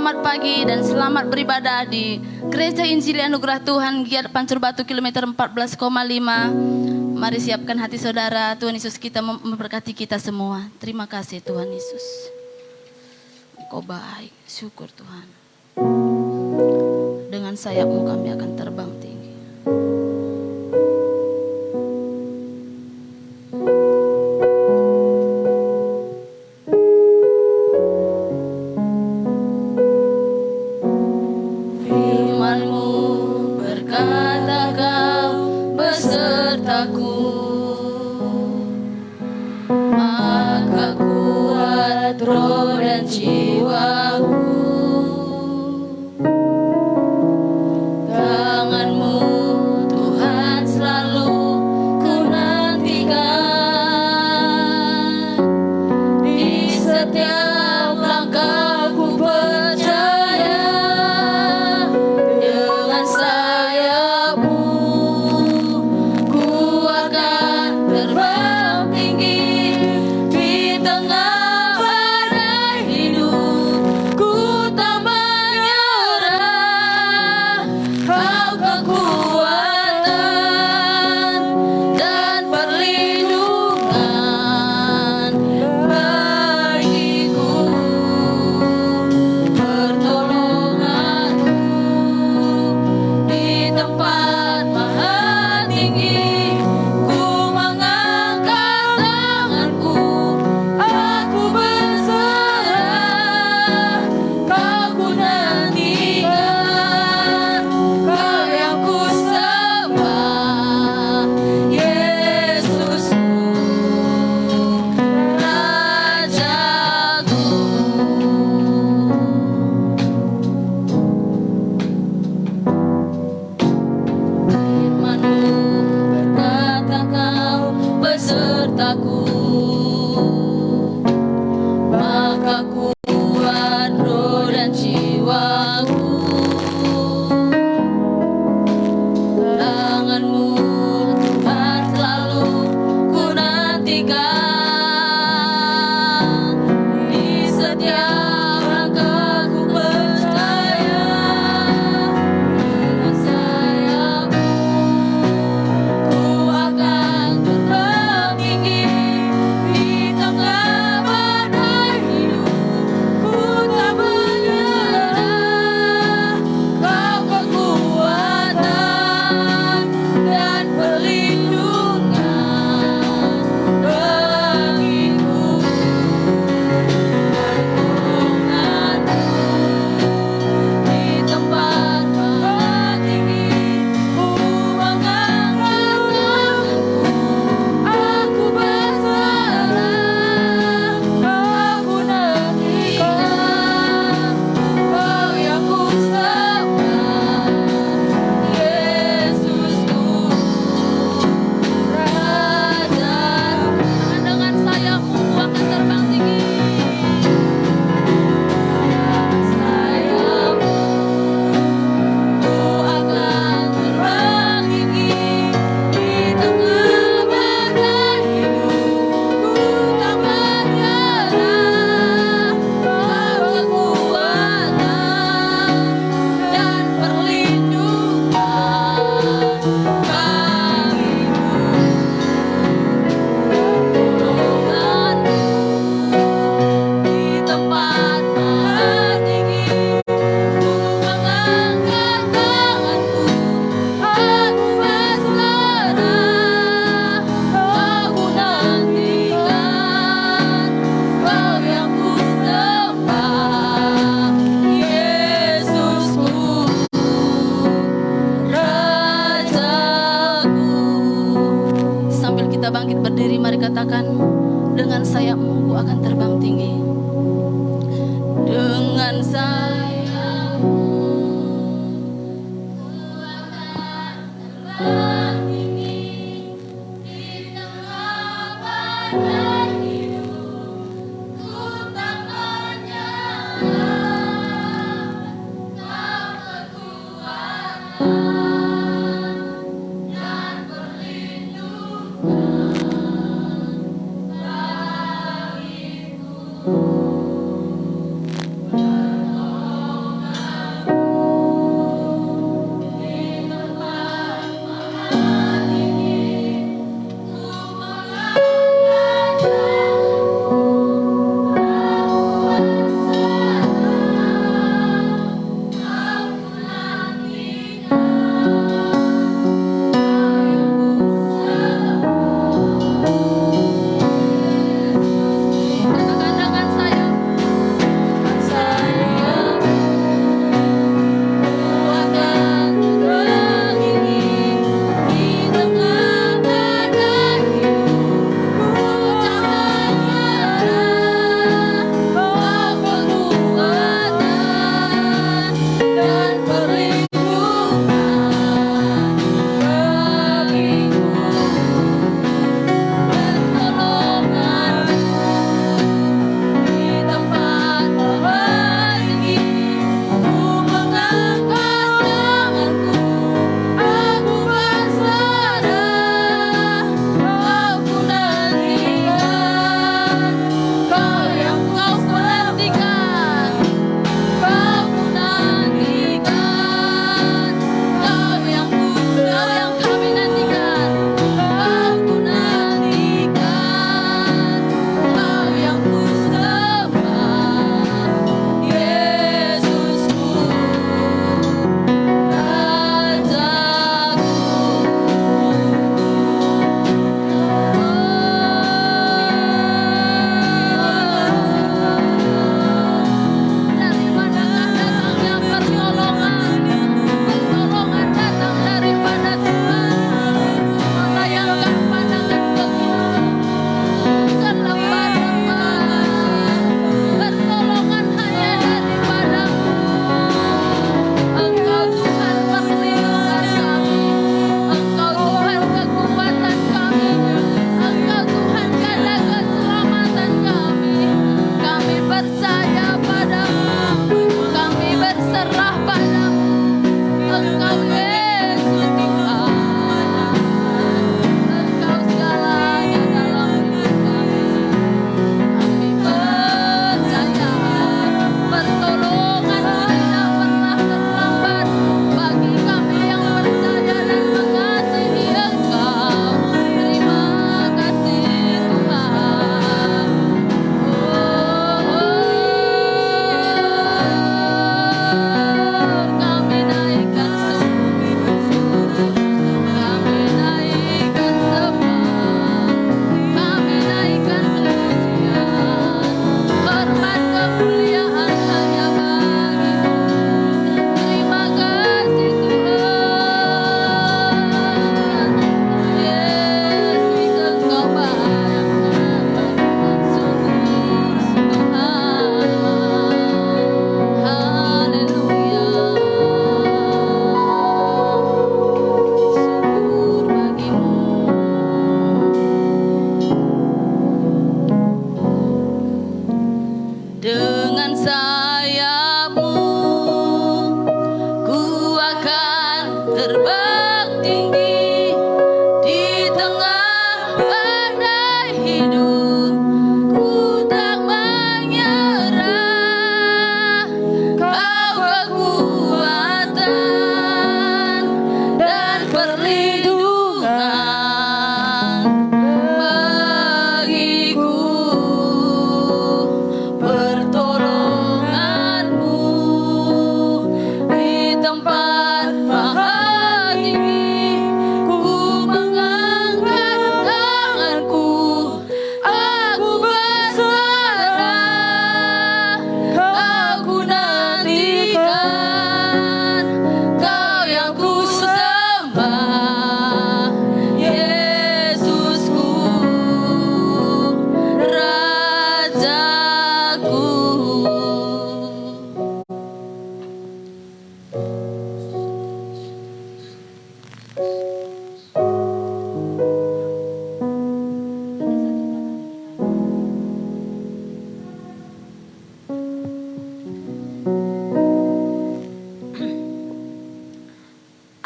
selamat pagi dan selamat beribadah di Gereja Injili Anugerah Tuhan Giat Pancur Batu kilometer 14,5. Mari siapkan hati saudara, Tuhan Yesus kita memberkati kita semua. Terima kasih Tuhan Yesus. Engkau baik, syukur Tuhan. Dengan sayap-Mu kami akan terbang tinggi. Roh dan jiwaku, tangan-Mu Tuhan selalu ku nantikan. Di setiap langkahku percaya, dengan sayap-Mu ku akan terbang tinggi di tengah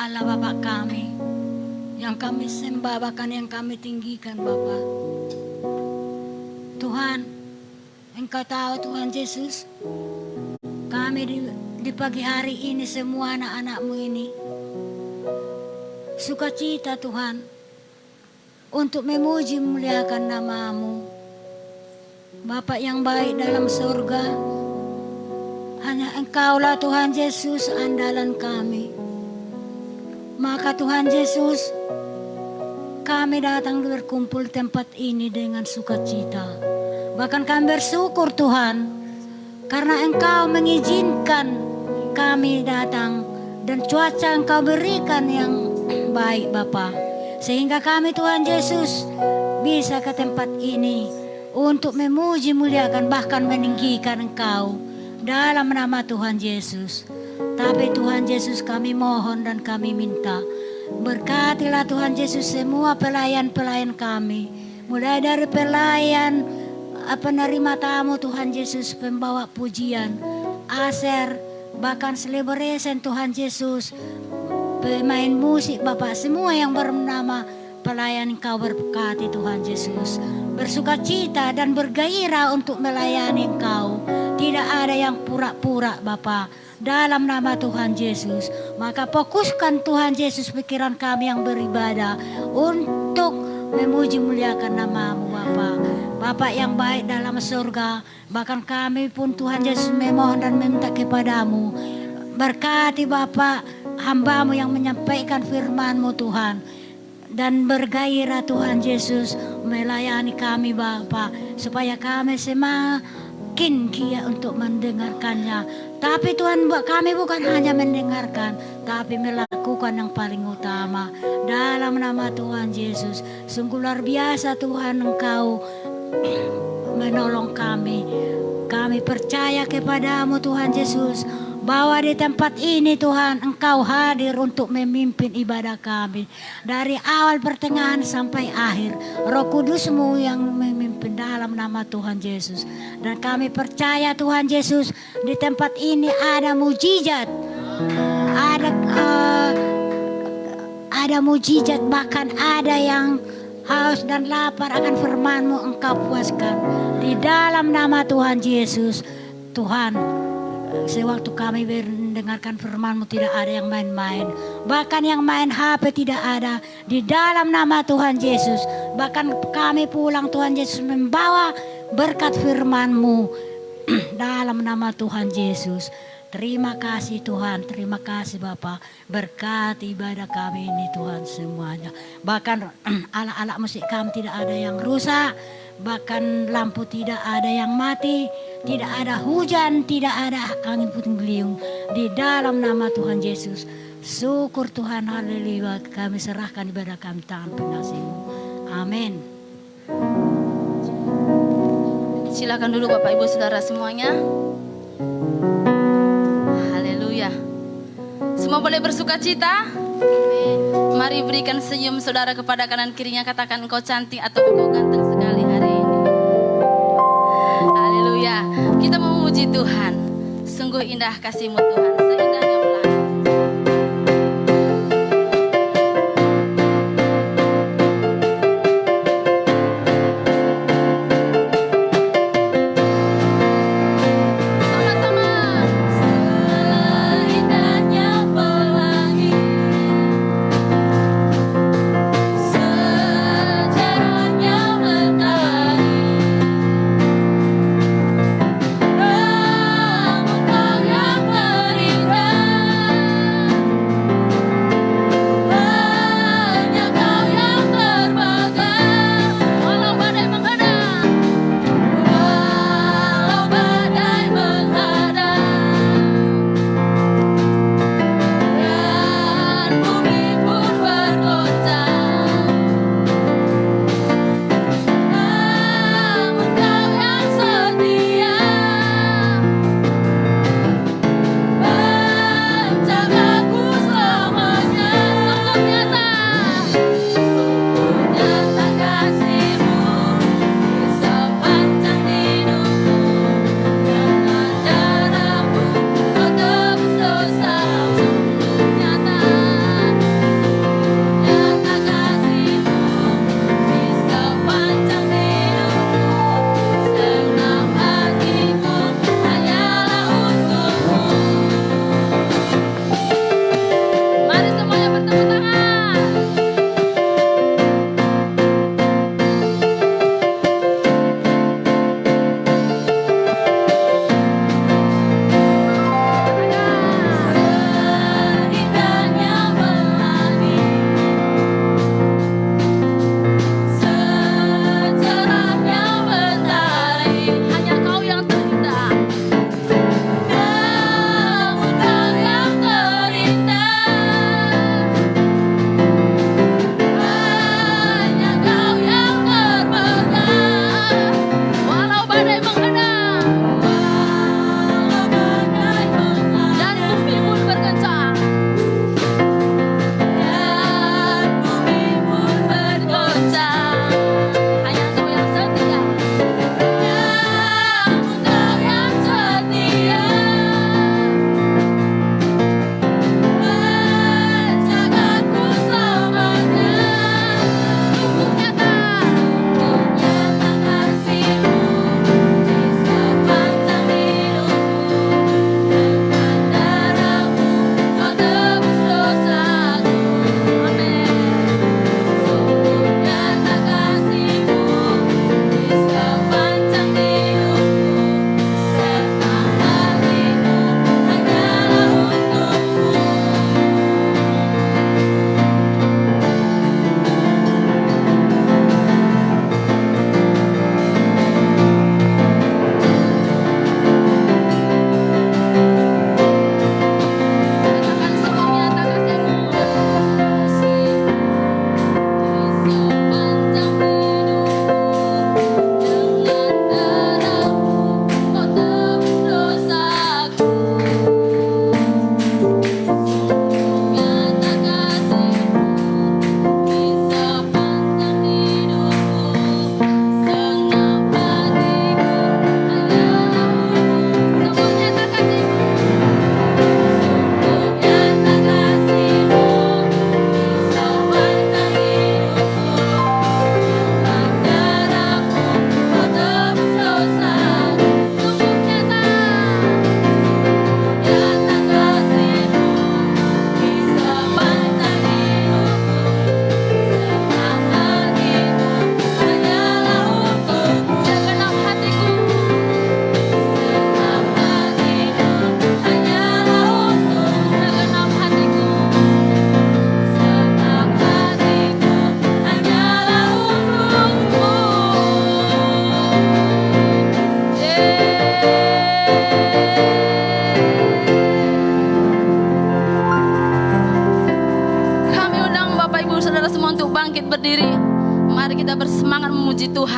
Allah Bapa kami, yang kami sembah bahkan yang kami tinggikan Bapa. Tuhan, Engkau tahu Tuhan Yesus, kami di pagi hari ini semua anak-anak-Mu ini sukacita Tuhan untuk memuji memuliakan nama-Mu. Bapa yang baik dalam surga, hanya Engkaulah Tuhan Yesus andalan kami. Maka Tuhan Yesus, kami datang berkumpul tempat ini dengan sukacita. Bahkan kami bersyukur Tuhan, karena Engkau mengizinkan kami datang dan cuaca Engkau berikan yang baik Bapa. Sehingga kami Tuhan Yesus bisa ke tempat ini untuk memuji muliakan bahkan meninggikan Engkau dalam nama Tuhan Yesus. Tapi Tuhan Yesus kami mohon dan kami minta, berkatilah Tuhan Yesus semua pelayan-pelayan kami, mulai dari pelayan penerima tamu Tuhan Yesus, pembawa pujian, aser, bahkan celebration Tuhan Yesus, pemain musik Bapak, semua yang bernama pelayan Engkau berkati Tuhan Yesus, bersukacita dan bergairah untuk melayani Engkau. Tidak ada yang pura-pura Bapa, dalam nama Tuhan Yesus. Maka fokuskan Tuhan Yesus pikiran kami yang beribadah untuk memuji muliakan nama-Mu Bapa. Bapa yang baik dalam surga, bahkan kami pun Tuhan Yesus memohon dan meminta kepadamu, berkati Bapa hamba-Mu yang menyampaikan firman-Mu Tuhan, dan bergairah Tuhan Yesus melayani kami Bapa, supaya kami semakin giat untuk mendengarkannya. Tapi Tuhan, kami bukan hanya mendengarkan, tapi melakukan yang paling utama. Dalam nama Tuhan Yesus, sungguh luar biasa Tuhan Engkau menolong kami. Kami percaya kepadamu Tuhan Yesus, bahwa di tempat ini Tuhan Engkau hadir untuk memimpin ibadah kami. Dari awal pertengahan sampai akhir, Roh Kudus-Mu yang memimpin dalam nama Tuhan Yesus. Dan kami percaya Tuhan Yesus, di tempat ini ada mujizat, ada mujizat, bahkan ada yang haus dan lapar akan firman-Mu Engkau puaskan. Di dalam nama Tuhan Yesus, Tuhan, sewaktu kami mendengarkan firman-Mu tidak ada yang main-main. Bahkan yang main HP tidak ada. Di dalam nama Tuhan Yesus. Bahkan kami pulang Tuhan Yesus membawa berkat firman-Mu dalam nama Tuhan Yesus. Terima kasih Tuhan, terima kasih Bapa. Berkati ibadah kami ini Tuhan semuanya. Bahkan alat-alat musik kami tidak ada yang rusak. Bahkan lampu tidak ada yang mati. Tidak ada hujan, tidak ada angin puting beliung. Di dalam nama Tuhan Yesus. Syukur Tuhan, haleluya. Kami serahkan ibadah kami tangan pengasih-Mu. Amin. Silakan dulu Bapak Ibu Saudara semuanya. Haleluya. Semua boleh bersuka cita? Mari berikan senyum saudara kepada kanan kirinya, katakan engkau cantik atau engkau ganteng sekali hari ini. Haleluya. Kita memuji Tuhan. Sungguh indah kasih-Mu Tuhan, seindahnya pelangi. Namun Kau yang beri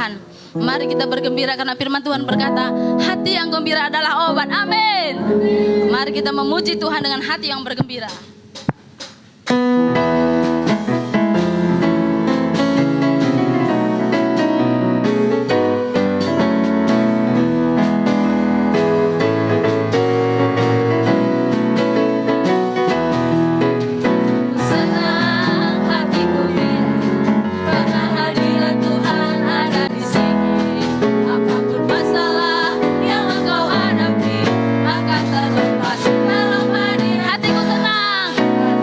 Tuhan. Mari kita bergembira karena firman Tuhan berkata, hati yang gembira adalah obat. Amin. Mari kita memuji Tuhan dengan hati yang bergembira.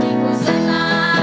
Hatiku senang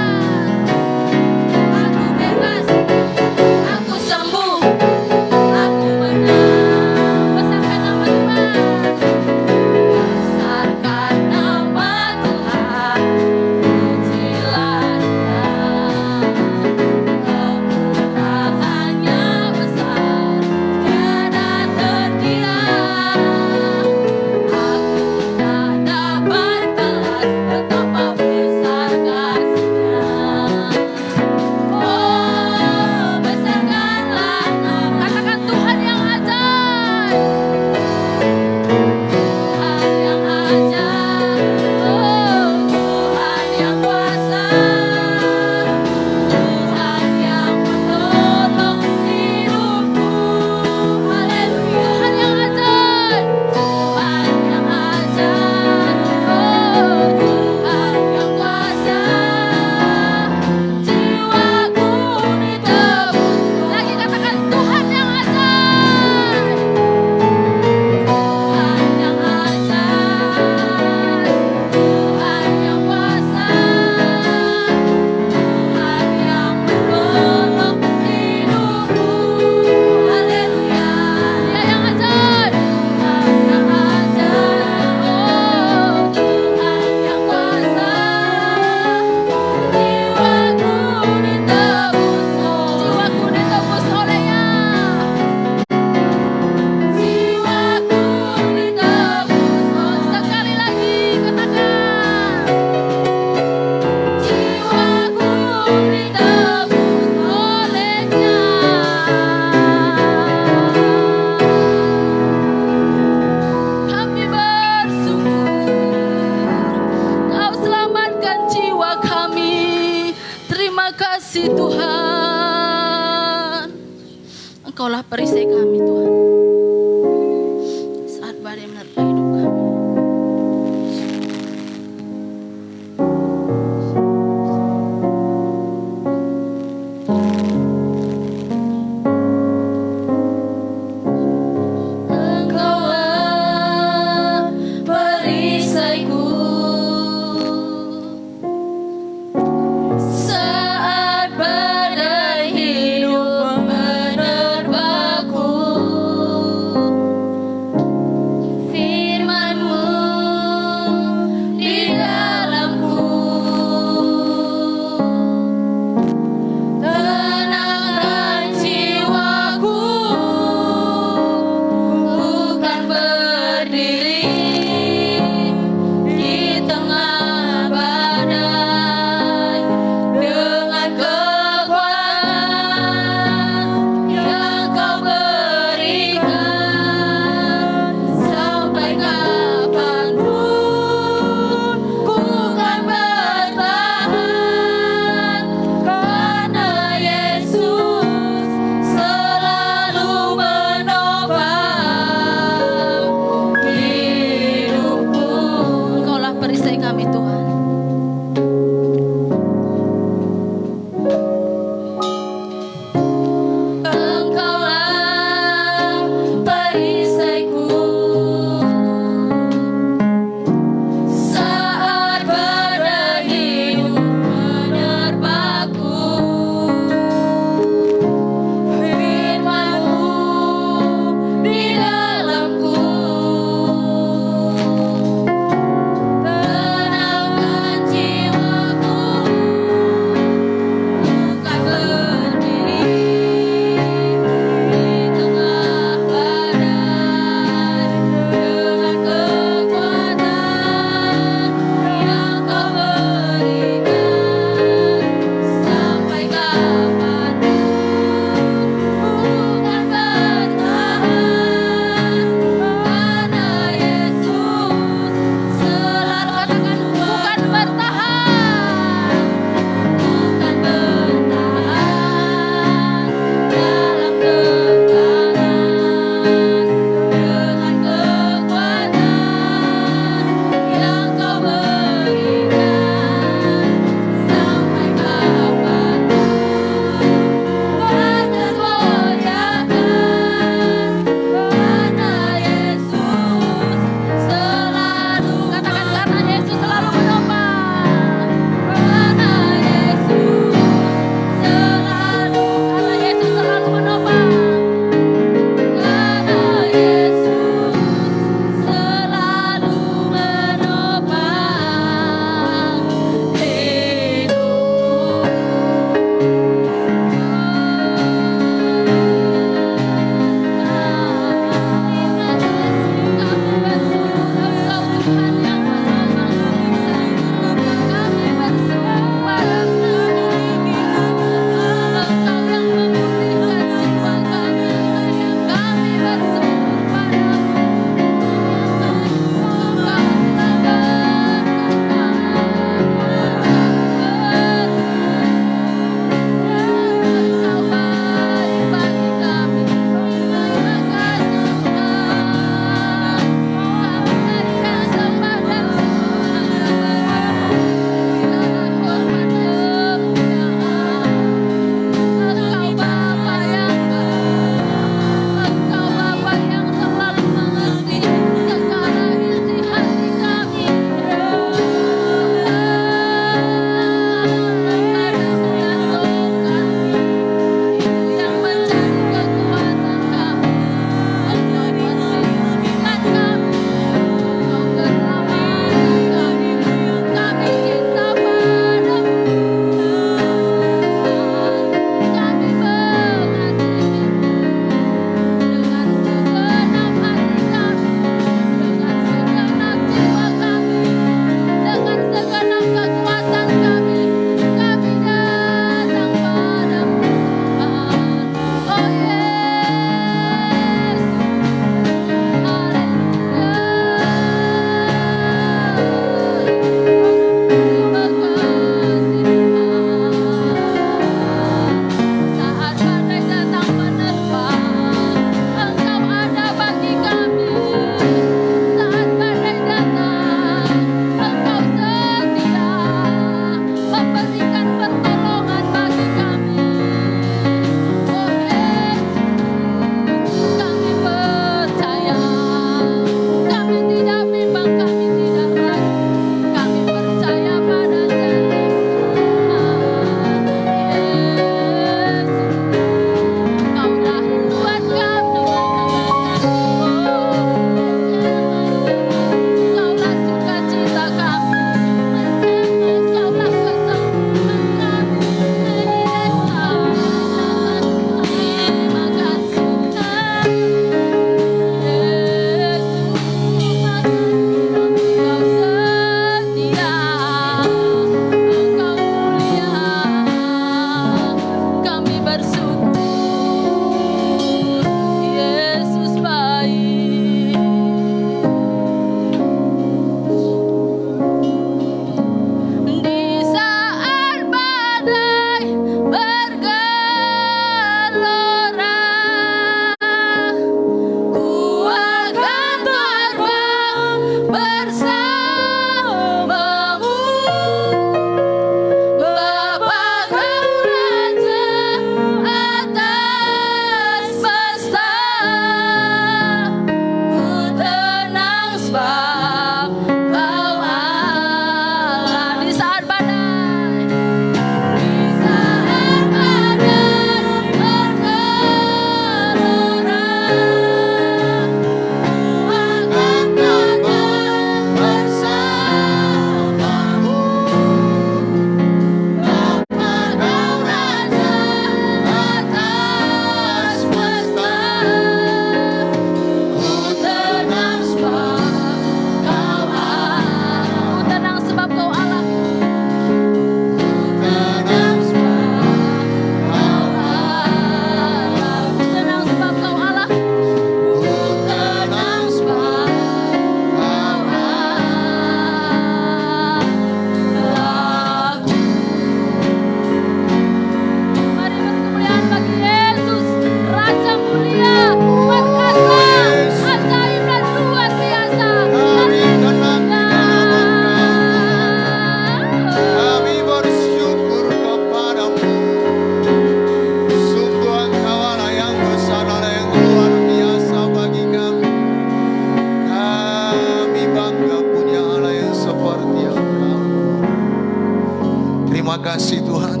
kasih Tuhan.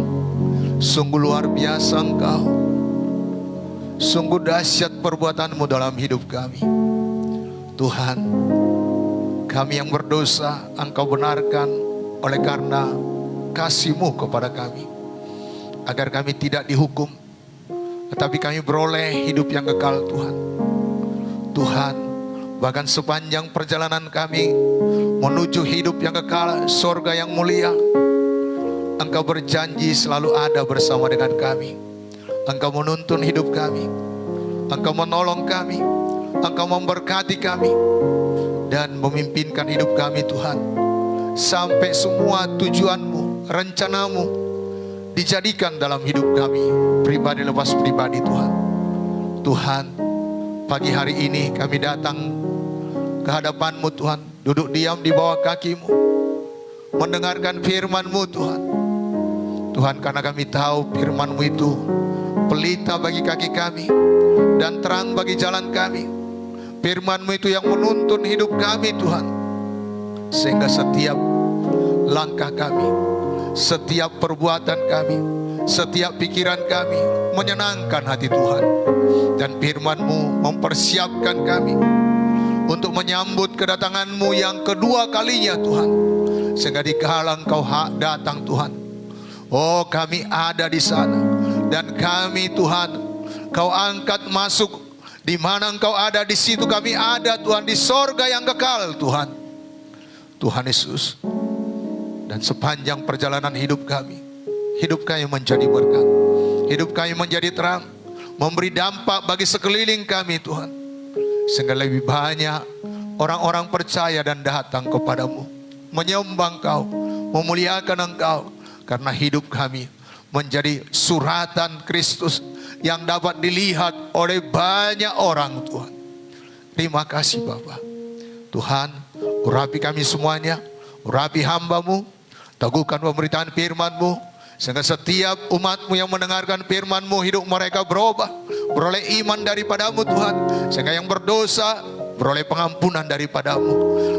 Sungguh luar biasa Engkau. Sungguh dahsyat perbuatan-Mu dalam hidup kami. Tuhan, kami yang berdosa Engkau benarkan oleh karena kasih-Mu kepada kami, agar kami tidak dihukum, tetapi kami beroleh hidup yang kekal Tuhan. Tuhan, bahkan sepanjang perjalanan kami menuju hidup yang kekal, sorga yang mulia, Engkau berjanji selalu ada bersama dengan kami. Engkau menuntun hidup kami, Engkau menolong kami, Engkau memberkati kami, dan memimpinkan hidup kami Tuhan, sampai semua tujuan-Mu, rencana-Mu dijadikan dalam hidup kami, pribadi lepas pribadi Tuhan. Tuhan, pagi hari ini kami datang ke hadapan-Mu Tuhan, duduk diam di bawah kaki-Mu, mendengarkan firman-Mu Tuhan. Tuhan, karena kami tahu firman-Mu itu pelita bagi kaki kami dan terang bagi jalan kami. Firman-Mu itu yang menuntun hidup kami Tuhan, sehingga setiap langkah kami, setiap perbuatan kami, setiap pikiran kami menyenangkan hati Tuhan. Dan firman-Mu mempersiapkan kami untuk menyambut kedatangan-Mu yang kedua kalinya Tuhan. Sehingga dikala Engkau datang Tuhan, oh kami ada di sana. Dan kami Tuhan, Kau angkat masuk. Di mana Engkau ada, di situ kami ada Tuhan, di sorga yang kekal Tuhan. Tuhan Yesus, dan sepanjang perjalanan hidup kami menjadi berkat, hidup kami menjadi terang, memberi dampak bagi sekeliling kami Tuhan. Sehingga lebih banyak orang-orang percaya dan datang kepadamu, menyembah Engkau, memuliakan Engkau. Karena hidup kami menjadi suratan Kristus yang dapat dilihat oleh banyak orang Tuhan. Terima kasih Bapa. Tuhan, urapi kami semuanya, urapi hamba-Mu, teguhkan pemberitaan firman-Mu, sehingga setiap umat-Mu yang mendengarkan firman-Mu, hidup mereka berubah, beroleh iman daripada-Mu Tuhan. Sehingga yang berdosa beroleh pengampunan daripada-Mu.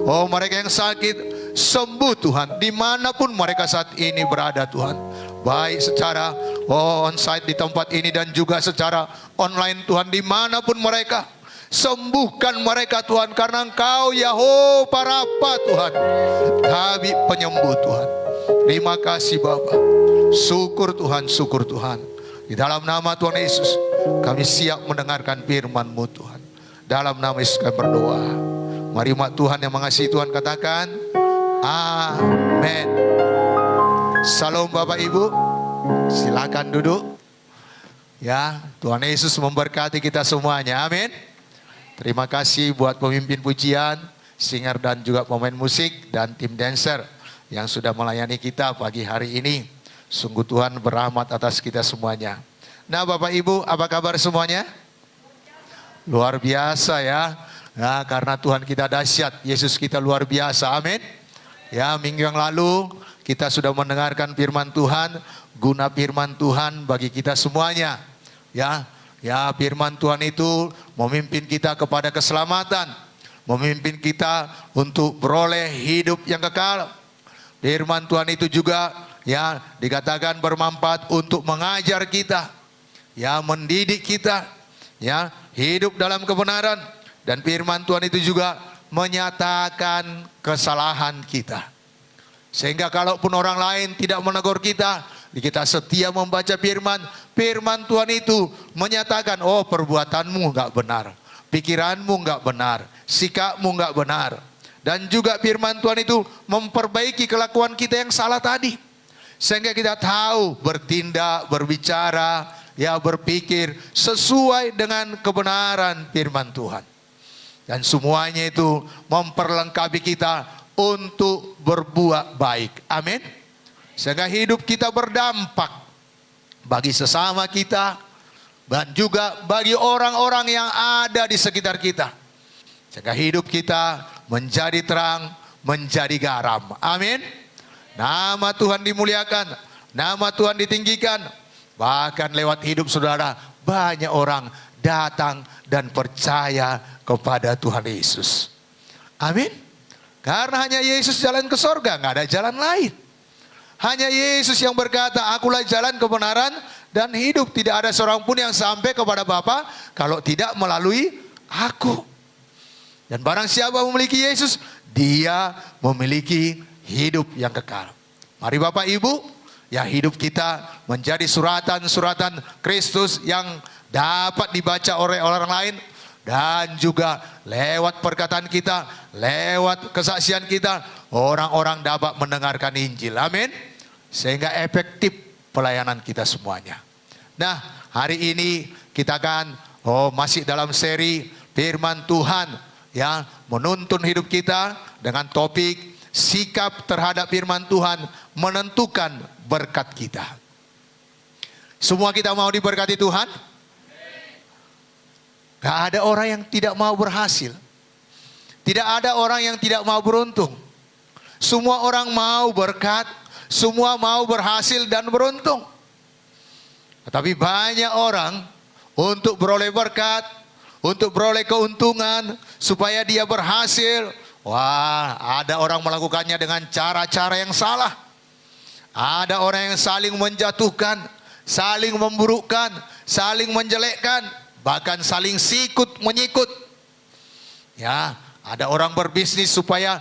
Oh, mereka yang sakit sembuh Tuhan, dimanapun mereka saat ini berada Tuhan, baik secara onsite di tempat ini dan juga secara online Tuhan, dimanapun mereka, sembuhkan mereka Tuhan, karena Engkau Yahweh Rafa Tuhan, kami penyembuh Tuhan. Terima kasih Bapa, syukur Tuhan, syukur Tuhan. Di dalam nama Tuhan Yesus kami siap mendengarkan firman-Mu Tuhan. Dalam nama Yesus kami berdoa. Mari umat Tuhan yang mengasihi Tuhan katakan amin. Salam Bapak Ibu, silakan duduk. Ya, Tuhan Yesus memberkati kita semuanya, amin. Terima kasih buat pemimpin pujian, singer dan juga pemain musik dan tim dancer yang sudah melayani kita pagi hari ini. Sungguh Tuhan berahmat atas kita semuanya. Nah Bapak Ibu, apa kabar semuanya? Luar biasa ya. Nah, karena Tuhan kita dahsyat, Yesus kita luar biasa, amin. Ya, minggu yang lalu kita sudah mendengarkan firman Tuhan, guna firman Tuhan bagi kita semuanya. Ya, firman Tuhan itu memimpin kita kepada keselamatan, memimpin kita untuk beroleh hidup yang kekal. Firman Tuhan itu juga ya dikatakan bermanfaat untuk mengajar kita, ya mendidik kita, ya hidup dalam kebenaran. Dan firman Tuhan itu juga menyatakan kesalahan kita. Sehingga kalaupun orang lain tidak menegur kita, kita setia membaca firman. Firman Tuhan itu menyatakan, oh perbuatanmu gak benar, pikiranmu gak benar, sikapmu gak benar. Dan juga firman Tuhan itu memperbaiki kelakuan kita yang salah tadi. Sehingga kita tahu bertindak, berbicara, ya berpikir sesuai dengan kebenaran firman Tuhan. Dan semuanya itu memperlengkapi kita untuk berbuat baik. Amin. Sehingga hidup kita berdampak bagi sesama kita dan juga bagi orang-orang yang ada di sekitar kita. Sehingga hidup kita menjadi terang, menjadi garam. Amin. Nama Tuhan dimuliakan, nama Tuhan ditinggikan. Bahkan lewat hidup saudara, banyak orang datang dan percaya kepada Tuhan Yesus. Amin. Karena hanya Yesus jalan ke sorga, nggak ada jalan lain. Hanya Yesus yang berkata, akulah jalan kebenaran dan hidup. Tidak ada seorang pun yang sampai kepada Bapa kalau tidak melalui aku. Dan barang siapa memiliki Yesus, dia memiliki hidup yang kekal. Mari Bapak Ibu, ya hidup kita menjadi suratan-suratan Kristus yang dapat dibaca oleh orang lain. Dan juga lewat perkataan kita, lewat kesaksian kita, orang-orang dapat mendengarkan Injil. Amin. Sehingga efektif pelayanan kita semuanya. Nah, hari ini kita akan masih dalam seri Firman Tuhan, ya, menuntun hidup kita dengan topik sikap terhadap firman Tuhan menentukan berkat kita. Semua kita mau diberkati Tuhan? Gak ada orang yang tidak mau berhasil. Tidak ada orang yang tidak mau beruntung. Semua orang mau berkat, semua mau berhasil dan beruntung. Tetapi banyak orang untuk beroleh berkat, untuk beroleh keuntungan, supaya dia berhasil. Wah, ada orang melakukannya dengan cara-cara yang salah. Ada orang yang saling menjatuhkan, saling memburukkan, saling menjelekkan. Bahkan saling sikut menyikut. Ya, ada orang berbisnis supaya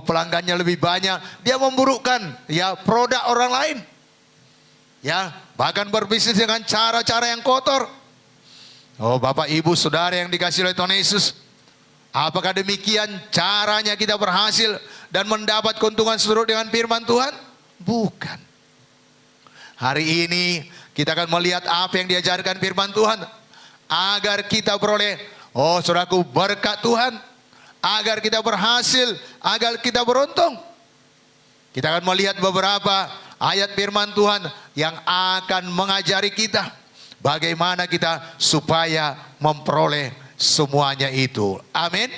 pelanggannya lebih banyak, dia memburukkan ya produk orang lain. Ya, bahkan berbisnis dengan cara-cara yang kotor. Bapak Ibu Saudara yang dikasihi oleh Tuhan Yesus, apakah demikian caranya kita berhasil dan mendapat keuntungan seturut dengan firman Tuhan? Bukan. Hari ini kita akan melihat apa yang diajarkan firman Tuhan. Agar kita beroleh, saudaraku, berkat Tuhan. Agar kita berhasil, agar kita beruntung. Kita akan melihat beberapa ayat firman Tuhan yang akan mengajari kita bagaimana kita supaya memperoleh semuanya itu. Amin.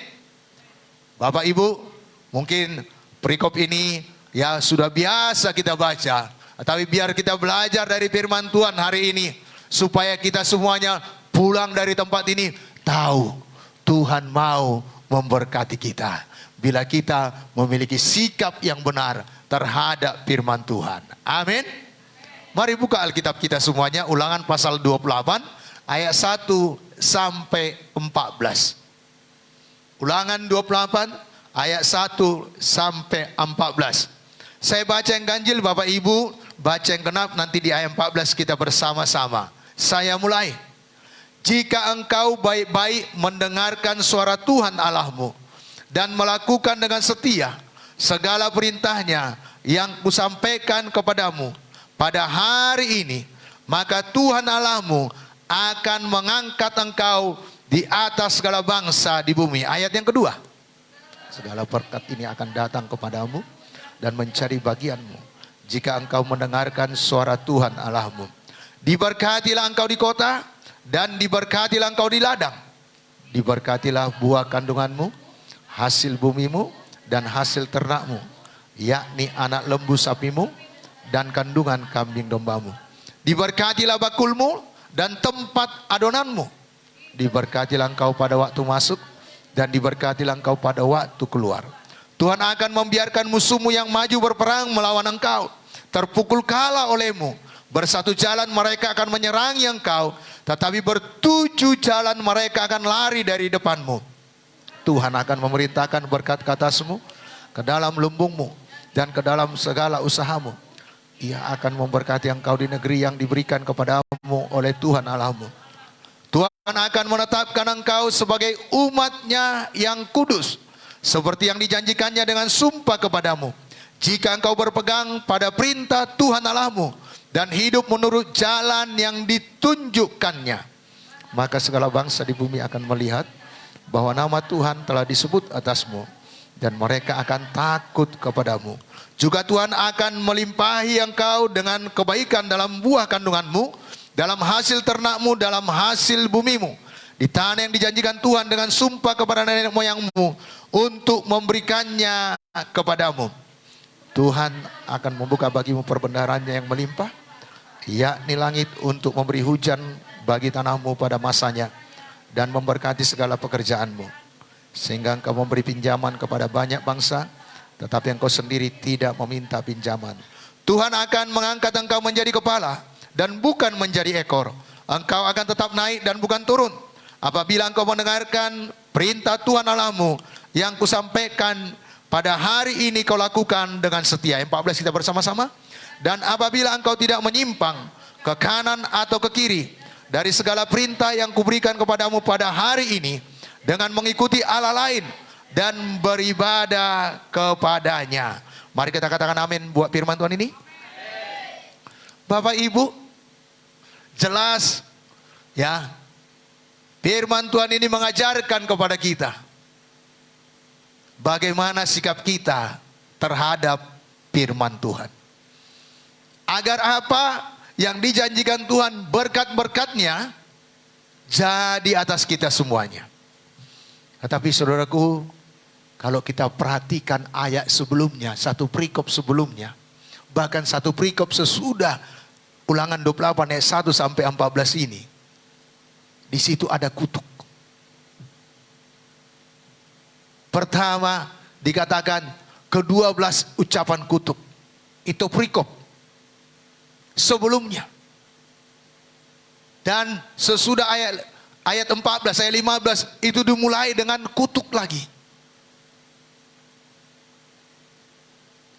Bapak Ibu, mungkin perikop ini ya sudah biasa kita baca. Tapi biar kita belajar dari firman Tuhan hari ini, supaya kita semuanya pulang dari tempat ini tahu Tuhan mau memberkati kita bila kita memiliki sikap yang benar terhadap firman Tuhan. Amin. Mari buka Alkitab kita semuanya, Ulangan pasal 28 ayat 1 sampai 14. Ulangan 28 ayat 1 sampai 14. Saya baca yang ganjil, Bapak Ibu baca yang genap, nanti di ayat 14 kita bersama-sama. Saya mulai. Jika engkau baik-baik mendengarkan suara Tuhan Allahmu dan melakukan dengan setia segala perintahnya yang kusampaikan kepadamu pada hari ini, maka Tuhan Allahmu akan mengangkat engkau di atas segala bangsa di bumi. Ayat yang kedua. Segala berkat ini akan datang kepadamu dan mencari bagianmu jika engkau mendengarkan suara Tuhan Allahmu. Diberkatilah engkau di kota, dan diberkatilah engkau di ladang. Diberkatilah buah kandunganmu, hasil bumimu, dan hasil ternakmu, yakni anak lembu sapimu, dan kandungan kambing dombamu. Diberkatilah bakulmu, dan tempat adonanmu. Diberkatilah engkau pada waktu masuk, dan diberkatilah engkau pada waktu keluar. Tuhan akan membiarkan musuhmu yang maju berperang melawan engkau terpukul kalah olehmu. Bersatu jalan mereka akan menyerangi engkau, tetapi bertujuh jalan mereka akan lari dari depanmu. Tuhan akan memerintahkan berkat ke atasmu, ke dalam lumbungmu, dan ke dalam segala usahamu. Ia akan memberkati engkau di negeri yang diberikan kepadamu oleh Tuhan Allahmu. Tuhan akan menetapkan engkau sebagai umat-Nya yang kudus, seperti yang dijanjikannya dengan sumpah kepadamu. Jika engkau berpegang pada perintah Tuhan Allahmu dan hidup menurut jalan yang ditunjukkannya, maka segala bangsa di bumi akan melihat bahwa nama Tuhan telah disebut atasmu, dan mereka akan takut kepadamu. Juga Tuhan akan melimpahi engkau dengan kebaikan dalam buah kandunganmu, dalam hasil ternakmu, dalam hasil bumimu, di tanah yang dijanjikan Tuhan dengan sumpah kepada nenek moyangmu untuk memberikannya kepadamu. Tuhan akan membuka bagimu perbendaharanya yang melimpah, yakni langit, untuk memberi hujan bagi tanahmu pada masanya, dan memberkati segala pekerjaanmu, sehingga engkau memberi pinjaman kepada banyak bangsa, tetapi engkau sendiri tidak meminta pinjaman. Tuhan akan mengangkat engkau menjadi kepala dan bukan menjadi ekor. Engkau akan tetap naik dan bukan turun. Apabila engkau mendengarkan perintah Tuhan Allahmu yang kusampaikan pada hari ini kau lakukan dengan setia. 14 kita bersama-sama. Dan apabila engkau tidak menyimpang ke kanan atau ke kiri dari segala perintah yang kuberikan kepadamu pada hari ini, dengan mengikuti Allah lain dan beribadah kepadanya. Mari kita katakan amin buat firman Tuhan ini. Bapak Ibu, jelas ya, firman Tuhan ini mengajarkan kepada kita bagaimana sikap kita terhadap firman Tuhan. Agar apa yang dijanjikan Tuhan, berkat-berkatnya jadi atas kita semuanya. Tetapi saudaraku, kalau kita perhatikan ayat sebelumnya, satu perikop sebelumnya, bahkan satu perikop sesudah Ulangan 28 ayat 1 sampai 14 ini, di situ ada kutuk. Pertama dikatakan ke-12 ucapan kutuk. Itu perikop sebelumnya. Dan sesudah ayat 14, ayat 15 itu dimulai dengan kutuk lagi.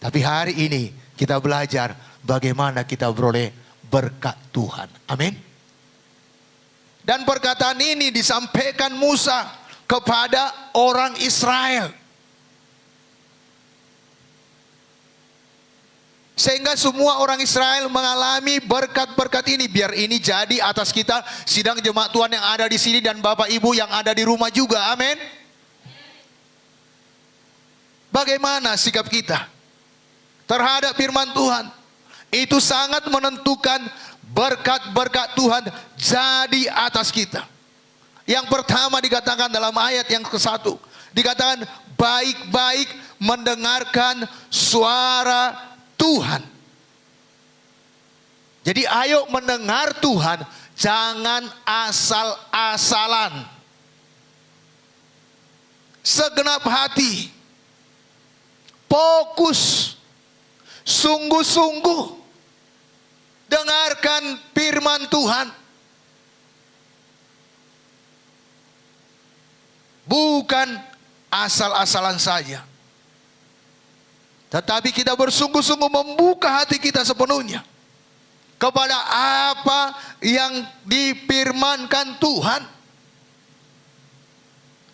Tapi hari ini kita belajar bagaimana kita beroleh berkat Tuhan. Amin. Dan perkataan ini disampaikan Musa kepada orang Israel. Sehingga semua orang Israel mengalami berkat-berkat ini. Biar ini jadi atas kita, sidang jemaat Tuhan yang ada di sini dan Bapak Ibu yang ada di rumah juga. Amin. Bagaimana sikap kita terhadap firman Tuhan? Itu sangat menentukan berkat-berkat Tuhan jadi atas kita. Yang pertama dikatakan dalam ayat yang ke-1, dikatakan baik-baik mendengarkan suara Tuhan. Jadi ayo mendengar Tuhan, jangan asal-asalan. Segenap hati, fokus, sungguh-sungguh dengarkan firman Tuhan. Bukan asal-asalan saja, tetapi kita bersungguh-sungguh membuka hati kita sepenuhnya kepada apa yang difirmankan Tuhan.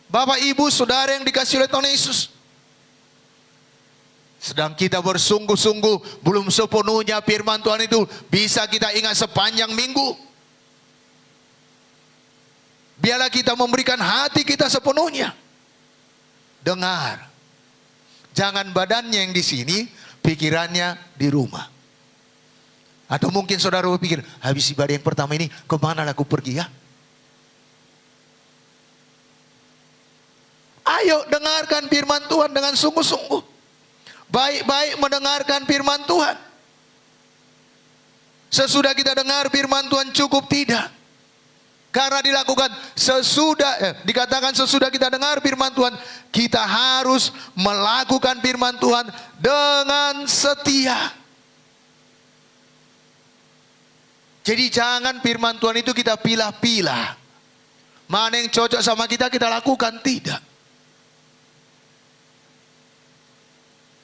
Bapak Ibu Saudara yang dikasihi oleh Tuhan Yesus, sedang kita bersungguh-sungguh, belum sepenuhnya firman Tuhan itu bisa kita ingat sepanjang minggu. Biarlah kita memberikan hati kita sepenuhnya. Dengar. Jangan badannya yang di sini, pikirannya di rumah. Atau mungkin saudara berpikir, habis ibadah yang pertama ini, kemana aku pergi ya? Ayo dengarkan firman Tuhan dengan sungguh-sungguh. Baik-baik mendengarkan firman Tuhan. Sesudah kita dengar firman Tuhan cukup tidak. Karena dilakukan dikatakan sesudah kita dengar firman Tuhan, kita harus melakukan firman Tuhan dengan setia. Jadi jangan firman Tuhan itu kita pilah-pilah. Mana yang cocok sama kita, kita lakukan. Tidak.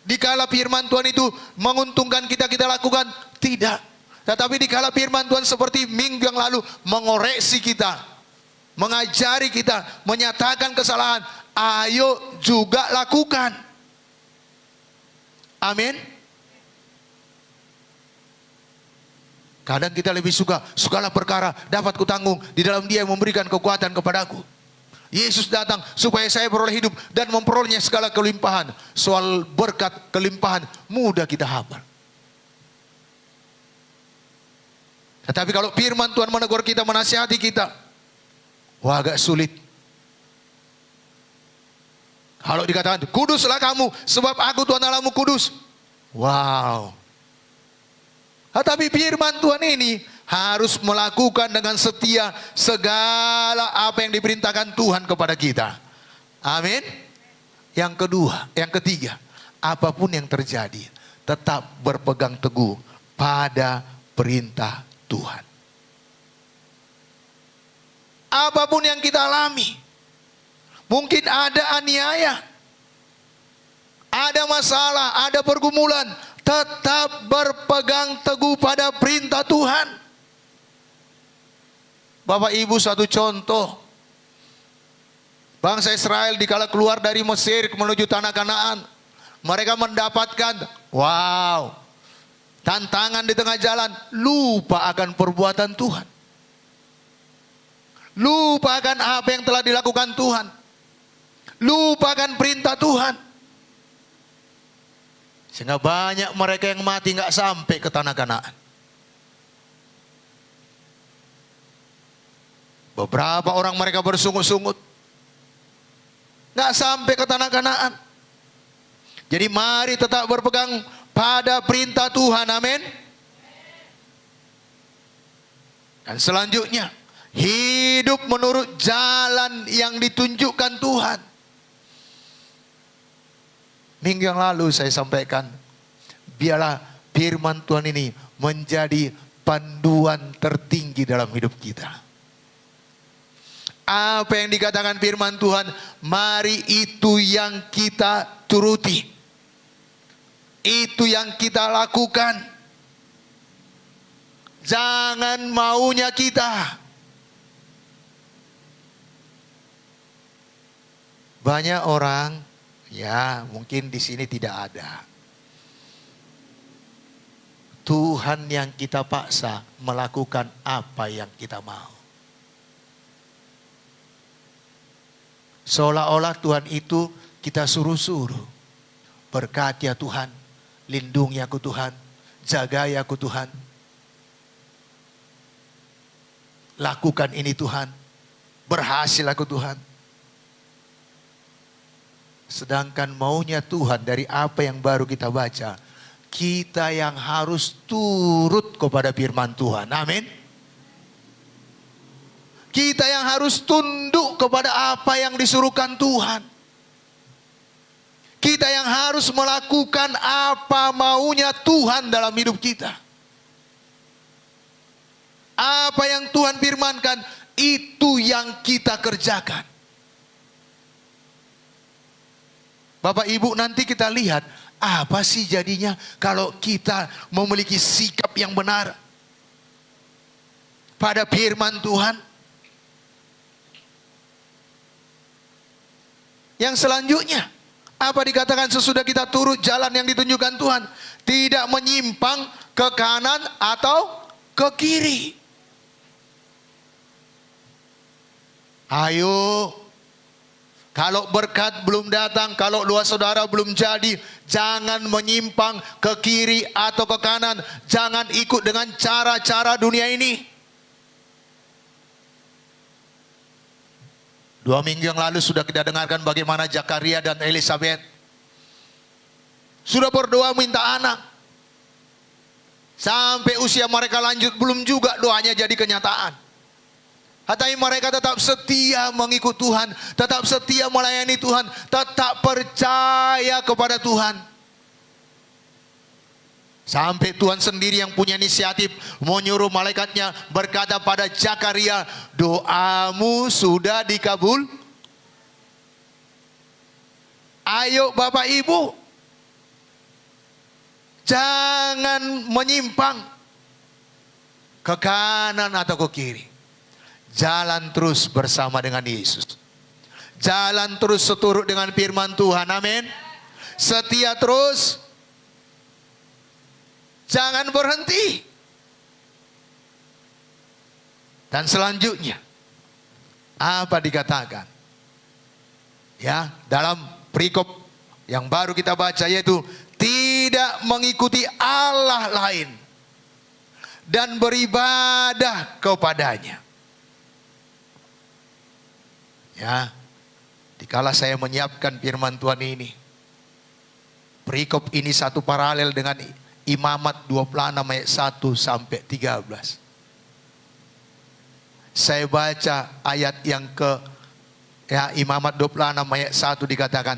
Dikala firman Tuhan itu menguntungkan kita, kita lakukan. Tidak. Tetapi dikala firman Tuhan seperti minggu yang lalu mengoreksi kita, mengajari kita, menyatakan kesalahan, ayo juga lakukan. Amin. Kadang kita lebih suka, segala perkara dapat kutanggung di dalam Dia yang memberikan kekuatan kepadaku. Yesus datang supaya saya beroleh hidup dan memperolehnya segala kelimpahan. Soal berkat kelimpahan mudah kita hafal. Tetapi kalau firman Tuhan menegur kita, menasihati kita, wah agak sulit. Kalau dikatakan, kuduslah kamu, sebab aku Tuhan Allahmu kudus. Wow. Tetapi firman Tuhan ini harus melakukan dengan setia segala apa yang diperintahkan Tuhan kepada kita. Amin. Yang kedua, yang ketiga, apapun yang terjadi, tetap berpegang teguh pada perintah Tuhan. Apapun yang kita alami, mungkin ada aniaya, ada masalah, ada pergumulan, tetap berpegang teguh pada perintah Tuhan. Bapak Ibu, satu contoh, bangsa Israel dikala keluar dari Mesir menuju tanah Kanaan, mereka mendapatkan tantangan di tengah jalan, lupa akan perbuatan Tuhan, lupa akan apa yang telah dilakukan Tuhan, lupa akan perintah Tuhan, sehingga banyak mereka yang mati nggak sampai ke tanah Kanaan. Beberapa orang mereka bersungut-sungut, nggak sampai ke tanah Kanaan. Jadi mari tetap berpegang pada perintah Tuhan, amin. Dan selanjutnya, hidup menurut jalan yang ditunjukkan Tuhan. Minggu yang lalu saya sampaikan, biarlah firman Tuhan ini menjadi panduan tertinggi dalam hidup kita. Apa yang dikatakan firman Tuhan, mari itu yang kita turuti, itu yang kita lakukan. Jangan maunya kita. Banyak orang, ya mungkin di sini tidak ada, Tuhan yang kita paksa melakukan apa yang kita mau. Seolah-olah Tuhan itu kita suruh-suruh. Berkati ya Tuhan, lindungi aku Tuhan, jagai aku Tuhan. Lakukan ini Tuhan, berhasil aku Tuhan. Sedangkan maunya Tuhan dari apa yang baru kita baca, kita yang harus turut kepada firman Tuhan, amin. Kita yang harus tunduk kepada apa yang disuruhkan Tuhan. Kita yang harus melakukan apa maunya Tuhan dalam hidup kita. Apa yang Tuhan firmankan, itu yang kita kerjakan. Bapak Ibu, nanti kita lihat apa sih jadinya kalau kita memiliki sikap yang benar pada firman Tuhan. Yang selanjutnya, apa dikatakan sesudah kita turut jalan yang ditunjukkan Tuhan? Tidak menyimpang ke kanan atau ke kiri. Ayo, kalau berkat belum datang, kalau doa saudara belum jadi, jangan menyimpang ke kiri atau ke kanan. Jangan ikut dengan cara-cara dunia ini. 2 minggu yang lalu sudah kita dengarkan bagaimana Zakaria dan Elizabeth sudah berdoa minta anak. Sampai usia mereka lanjut belum juga doanya jadi kenyataan. Tetapi mereka tetap setia mengikut Tuhan, tetap setia melayani Tuhan, tetap percaya kepada Tuhan. Sampai Tuhan sendiri yang punya inisiatif menyuruh malaikatnya berkata pada Zakaria, doamu sudah dikabul. Ayo Bapak Ibu, jangan menyimpang ke kanan atau ke kiri. Jalan terus bersama dengan Yesus. Jalan terus seturut dengan firman Tuhan, amin. Setia terus. Jangan berhenti. Dan selanjutnya, apa dikatakan? Ya, dalam perikop yang baru kita baca, yaitu tidak mengikuti Allah lain dan beribadah kepadanya. Ya, dikala saya menyiapkan firman Tuhan ini, perikop ini satu paralel dengan Imamat 26 ayat 1 sampai 13. Saya baca ayat yang Imamat 26 ayat 1 dikatakan,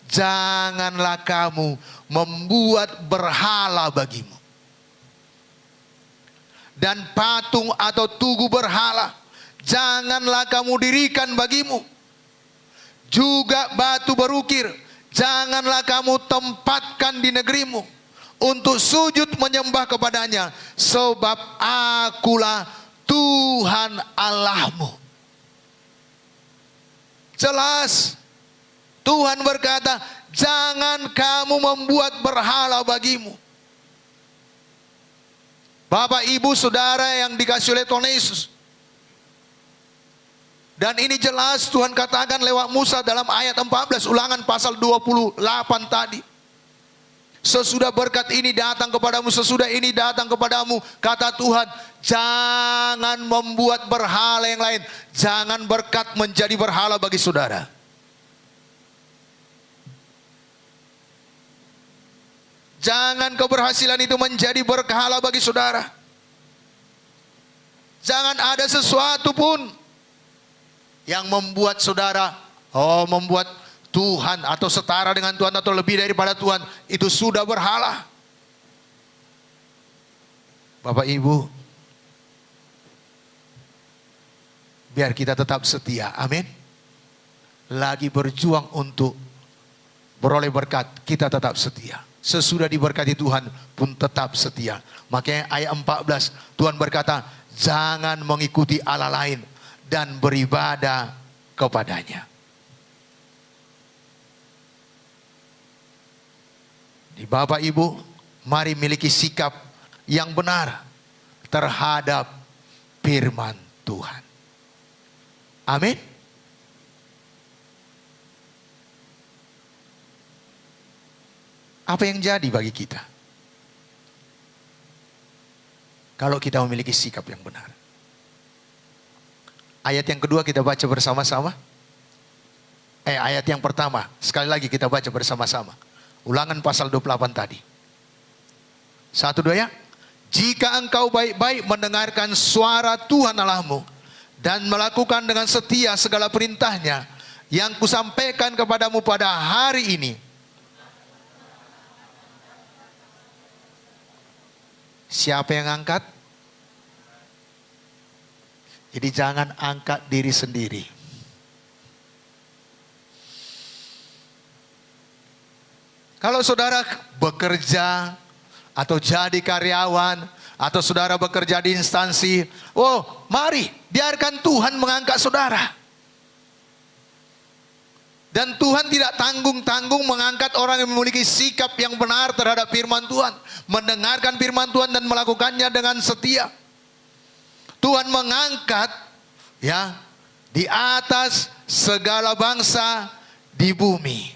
janganlah kamu membuat berhala bagimu. Dan patung atau tugu berhala janganlah kamu dirikan bagimu. Juga batu berukir janganlah kamu tempatkan di negerimu untuk sujud menyembah kepadanya, sebab akulah Tuhan Allahmu. Jelas Tuhan berkata, jangan kamu membuat berhala bagimu. Bapak, Ibu, Saudara yang dikasihi oleh Tuhan Yesus. Dan ini jelas Tuhan katakan lewat Musa dalam ayat 14, Ulangan pasal 28 tadi. Sesudah berkat ini datang kepadamu, sesudah ini datang kepadamu, kata Tuhan, jangan membuat berhala yang lain. Jangan berkat menjadi berhala bagi saudara. Jangan keberhasilan itu menjadi berhala bagi saudara. Jangan ada sesuatu pun yang membuat saudara, membuat Tuhan atau setara dengan Tuhan atau lebih daripada Tuhan, itu sudah berhala. Bapak Ibu, biar kita tetap setia, amin. Lagi berjuang untuk beroleh berkat, kita tetap setia. Sesudah diberkati Tuhan pun tetap setia. Makanya ayat 14 Tuhan berkata, jangan mengikuti Allah lain dan beribadah kepadanya. Di Bapak Ibu, mari miliki sikap yang benar terhadap firman Tuhan. Amin. Apa yang jadi bagi kita kalau kita memiliki sikap yang benar? Ayat yang kedua kita baca bersama-sama. Ayat yang pertama, sekali lagi kita baca bersama-sama. Ulangan pasal 28 tadi. 1, 2 ya. Jika engkau baik-baik mendengarkan suara Tuhan Allahmu dan melakukan dengan setia segala perintahnya yang kusampaikan kepadamu pada hari ini. Siapa yang angkat? Jadi jangan angkat diri sendiri. Kalau saudara bekerja atau jadi karyawan atau saudara bekerja di instansi, mari biarkan Tuhan mengangkat saudara. Dan Tuhan tidak tanggung-tanggung mengangkat orang yang memiliki sikap yang benar terhadap firman Tuhan, mendengarkan firman Tuhan dan melakukannya dengan setia. Tuhan mengangkat ya di atas segala bangsa di bumi.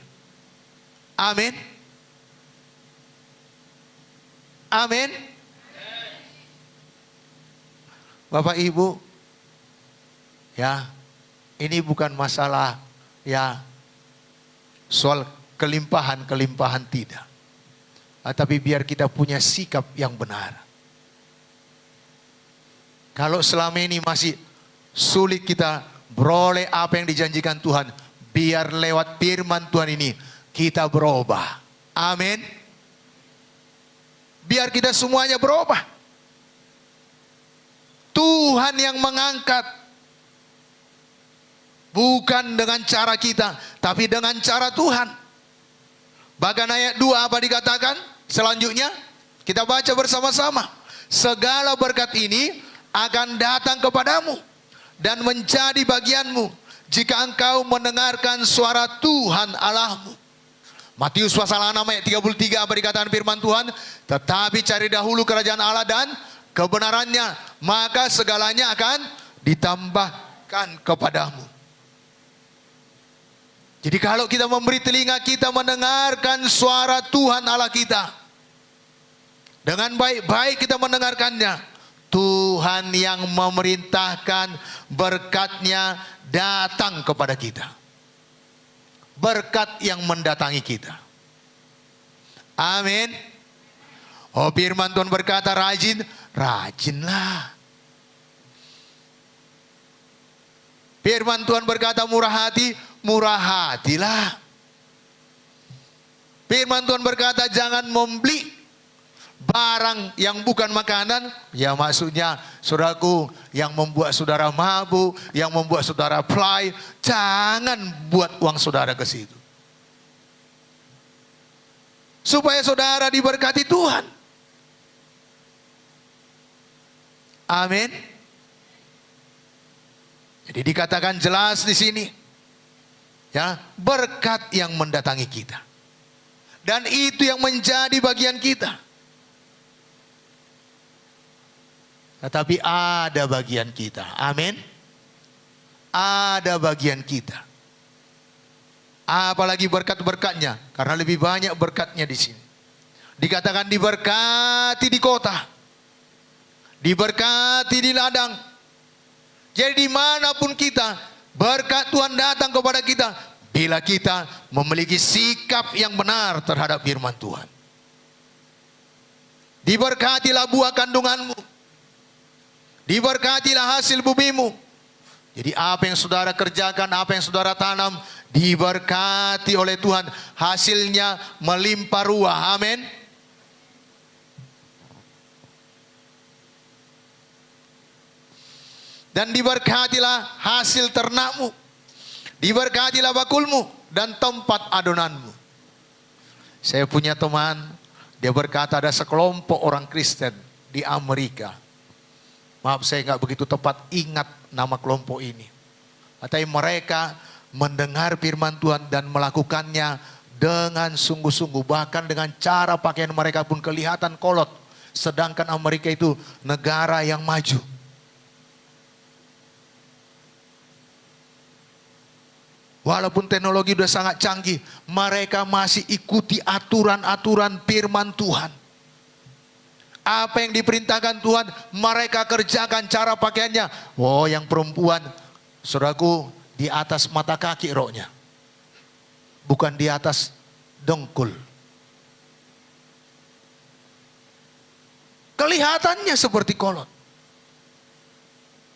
Amin. Amin. Bapak Ibu, ya, ini bukan masalah ya soal kelimpahan tidak. Tapi biar kita punya sikap yang benar. Kalau selama ini masih sulit kita beroleh apa yang dijanjikan Tuhan, biar lewat firman Tuhan ini kita berubah. Amin. Biar kita semuanya berubah. Tuhan yang mengangkat. Bukan dengan cara kita, tapi dengan cara Tuhan. Bahkan ayat 2 apa dikatakan? Selanjutnya kita baca bersama-sama. Segala berkat ini akan datang kepadamu dan menjadi bagianmu jika engkau mendengarkan suara Tuhan Allahmu. Matius pasal 6 ayat 33 apa dikatakan firman Tuhan? Tetapi cari dahulu kerajaan Allah dan kebenarannya, maka segalanya akan ditambahkan kepadamu. Jadi kalau kita memberi telinga kita mendengarkan suara Tuhan Allah kita, dengan baik-baik kita mendengarkannya, Tuhan yang memerintahkan berkatnya datang kepada kita. Berkat yang mendatangi kita. Amin. Firman Tuhan berkata, rajinlah. Firman Tuhan berkata, murah hati, murah hatilah. Firman Tuhan berkata jangan membeli barang yang bukan makanan. Ya maksudnya saudaraku, yang membuat saudara mabuk, yang membuat saudara play, jangan buat uang saudara ke situ. Supaya saudara diberkati Tuhan. Amin. Jadi dikatakan jelas di sini, ya, berkat yang mendatangi kita. Dan itu yang menjadi bagian kita. Tetapi ada bagian kita. Amin. Ada bagian kita. Apalagi berkat-berkatnya. Karena lebih banyak berkatnya di sini. Dikatakan diberkati di kota. Diberkati di ladang. Jadi dimanapun kita, berkat Tuhan datang kepada kita. Bila kita memiliki sikap yang benar terhadap firman Tuhan. Diberkatilah buah kandunganmu. Diberkatilah hasil bumimu. Jadi apa yang saudara kerjakan, apa yang saudara tanam, diberkati oleh Tuhan. Hasilnya melimpah ruah. Amin. Dan diberkatilah hasil ternakmu. Diberkatilah bakulmu dan tempat adonanmu. Saya punya teman, dia berkata ada sekelompok orang Kristen di Amerika. Maaf saya nggak begitu tepat ingat nama kelompok ini. Tapi mereka mendengar firman Tuhan dan melakukannya dengan sungguh-sungguh. Bahkan dengan cara pakaian mereka pun kelihatan kolot. Sedangkan Amerika itu negara yang maju. Walaupun teknologi sudah sangat canggih, mereka masih ikuti aturan-aturan firman Tuhan. Apa yang diperintahkan Tuhan, mereka kerjakan cara pakaiannya. Oh, yang perempuan, saudaraku, di atas mata kaki roknya. Bukan di atas dengkul. Kelihatannya seperti kolot.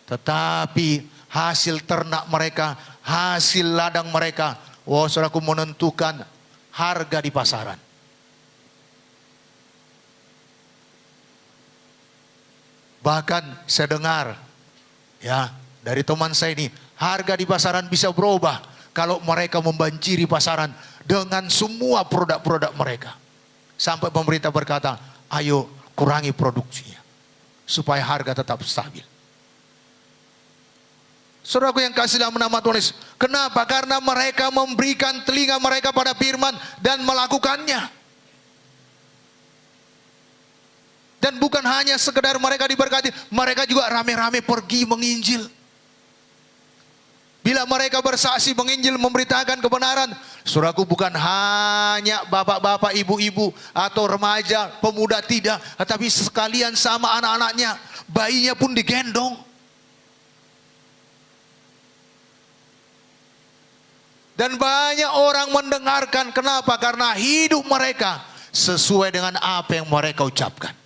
Tetapi hasil ternak mereka, hasil ladang mereka, oh saudaraku, menentukan harga di pasaran. Bahkan saya dengar ya dari teman saya ini, harga di pasaran bisa berubah kalau mereka membanjiri pasaran dengan semua produk-produk mereka. Sampai pemerintah berkata, ayo kurangi produksinya supaya harga tetap stabil. Saudaraku yang kasih dalam nama Tuhan Yesus, kenapa? Karena mereka memberikan telinga mereka pada firman dan melakukannya. Dan bukan hanya sekedar mereka diberkati, mereka juga rame-rame pergi menginjil. Bila mereka bersaksi menginjil, memberitakan kebenaran, saudaraku, bukan hanya bapak-bapak, ibu-ibu atau remaja, pemuda, tidak, tetapi sekalian sama anak-anaknya, bayinya pun digendong. Dan banyak orang mendengarkan. Kenapa? Karena hidup mereka sesuai dengan apa yang mereka ucapkan.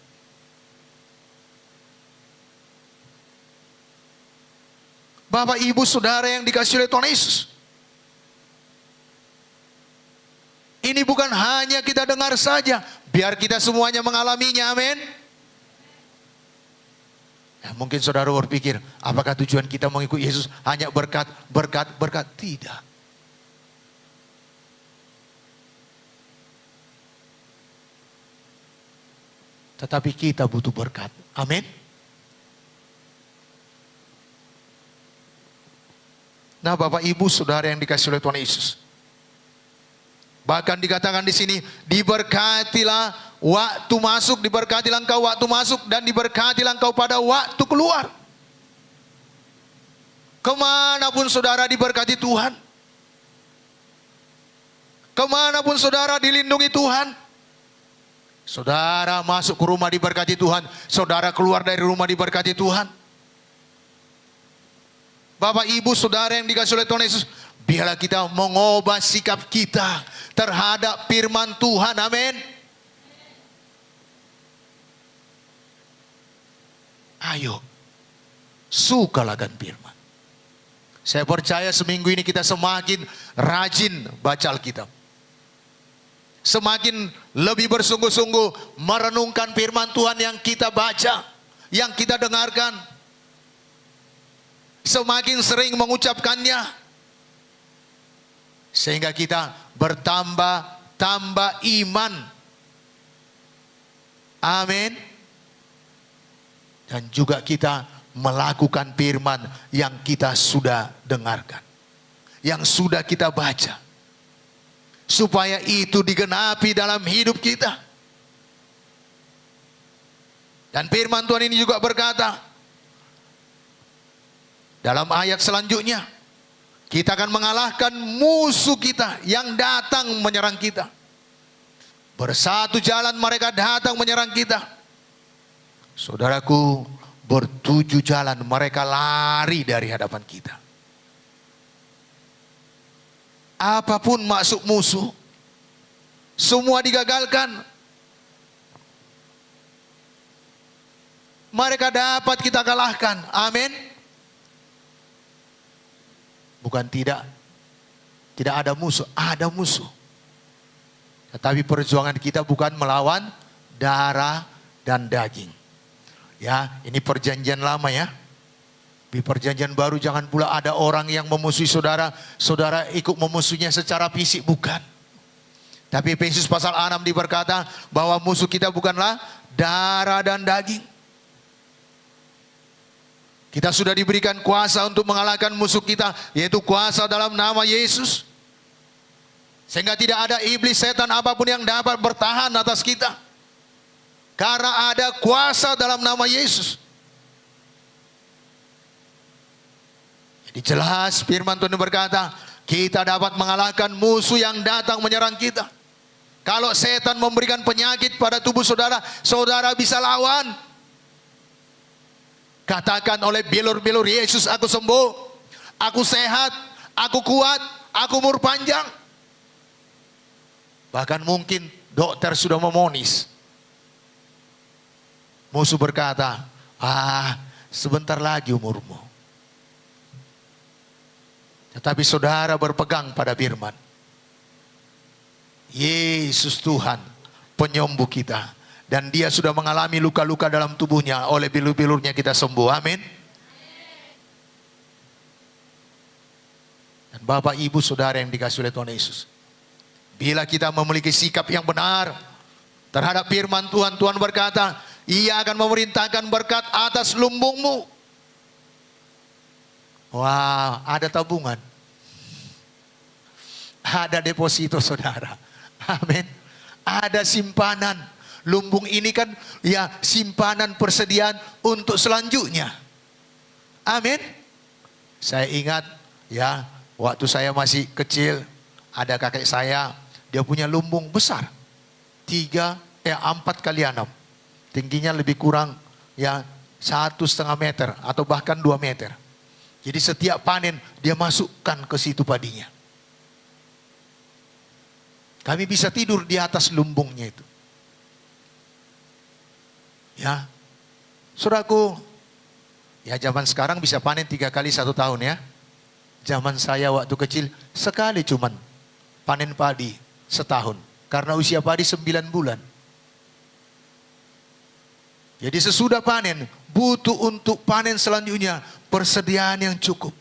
Bapak, ibu, saudara yang dikasihi oleh Tuhan Yesus, ini bukan hanya kita dengar saja, biar kita semuanya mengalaminya. Amin. Ya, mungkin saudara berpikir, apakah tujuan kita mengikuti Yesus hanya berkat, berkat, berkat? Tidak. Tetapi kita butuh berkat. Amin. Nah, Bapak, Ibu, saudara yang dikasihi oleh Tuhan Yesus, bahkan dikatakan di sini, diberkatilah waktu masuk, diberkatilah engkau waktu masuk, dan diberkatilah engkau pada waktu keluar. Kemanapun saudara diberkati Tuhan, kemanapun saudara dilindungi Tuhan. Saudara masuk ke rumah diberkati Tuhan, saudara keluar dari rumah diberkati Tuhan. Bapak, ibu, saudara yang dikasihi oleh Tuhan Yesus, biarlah kita mengubah sikap kita terhadap firman Tuhan. Amin. Ayo, sukalah akan firman. Saya percaya seminggu ini kita semakin rajin baca Alkitab. semakin lebih bersungguh-sungguh merenungkan firman Tuhan yang kita baca, yang kita dengarkan, semakin sering mengucapkannya, sehingga kita bertambah iman. Amin. Dan juga kita melakukan firman yang kita sudah dengarkan, yang sudah kita baca, supaya itu digenapi dalam hidup kita. Dan firman Tuhan ini juga berkata dalam ayat selanjutnya, kita akan mengalahkan musuh kita yang datang menyerang kita. Bersatu jalan mereka datang menyerang kita. Saudaraku, bertujuh jalan mereka lari dari hadapan kita. Apapun maksud musuh, semua digagalkan. Mereka dapat kita kalahkan. Amin. Bukan tidak ada musuh, ada musuh. Tetapi perjuangan kita bukan melawan darah dan daging. Ya, ini perjanjian lama ya. Di perjanjian baru jangan pula ada orang yang memusuhi saudara, saudara ikut memusuhinya secara fisik, bukan. Tapi Efesus pasal 6 berkata bahwa musuh kita bukanlah darah dan daging. Kita sudah diberikan kuasa untuk mengalahkan musuh kita, yaitu kuasa dalam nama Yesus. Sehingga tidak ada iblis, setan apapun yang dapat bertahan atas kita. Karena ada kuasa dalam nama Yesus. Jadi jelas firman Tuhan berkata, kita dapat mengalahkan musuh yang datang menyerang kita. Kalau setan memberikan penyakit pada tubuh saudara, saudara bisa lawan. Katakan oleh bilur-bilur, Yesus, aku sembuh, aku sehat, aku kuat, aku umur panjang. Bahkan mungkin dokter sudah memonis. Musuh berkata, sebentar lagi umurmu. Tetapi saudara berpegang pada firman. Yesus Tuhan, penyembuh kita. Dan dia sudah mengalami luka-luka dalam tubuhnya. Oleh bilur-bilurnya kita sembuh. Amin. Dan Bapak, Ibu, Saudara yang dikasihi oleh Tuhan Yesus, bila kita memiliki sikap yang benar terhadap firman Tuhan, Tuhan berkata, Ia akan memerintahkan berkat atas lumbungmu. Wah, ada tabungan, ada deposito saudara. Amin. Ada simpanan. Lumbung ini kan ya simpanan persediaan untuk selanjutnya. Amin. Saya ingat ya, waktu saya masih kecil, ada kakek saya, dia punya lumbung besar, 4 kali 6. Tingginya lebih kurang ya 1,5 meter atau bahkan 2 meter. Jadi setiap panen dia masukkan ke situ padinya. Kami bisa tidur di atas lumbungnya itu. Ya, saudaraku, ya zaman sekarang bisa panen 3 kali 1 tahun ya. Zaman saya waktu kecil sekali cuman panen padi setahun. Karena usia padi 9 bulan. Jadi sesudah panen, butuh untuk panen selanjutnya persediaan yang cukup.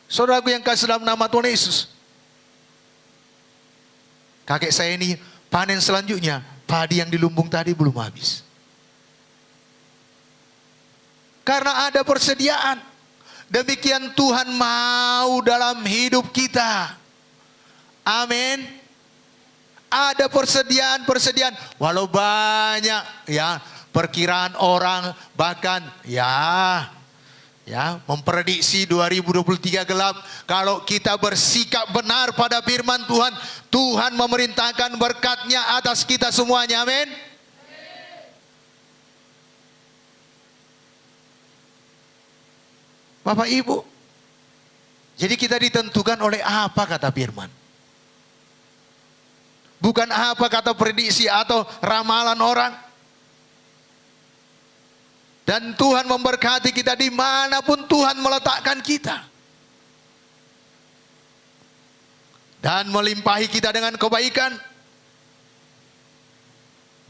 Saudaraku yang kasih dalam nama Tuhan Yesus, kakek saya ini panen selanjutnya, padi yang di lumbung tadi belum habis. Karena ada persediaan. Demikian Tuhan mau dalam hidup kita. Amin. Ada persediaan. Walau banyak ya perkiraan orang, bahkan ya memprediksi 2023 gelap. Kalau kita bersikap benar pada firman Tuhan, Tuhan memerintahkan berkat-Nya atas kita semuanya. Amin. Bapak Ibu, jadi kita ditentukan oleh apa kata firman. Bukan apa kata prediksi atau ramalan orang. Dan Tuhan memberkati kita dimanapun Tuhan meletakkan kita. dan melimpahi kita dengan kebaikan.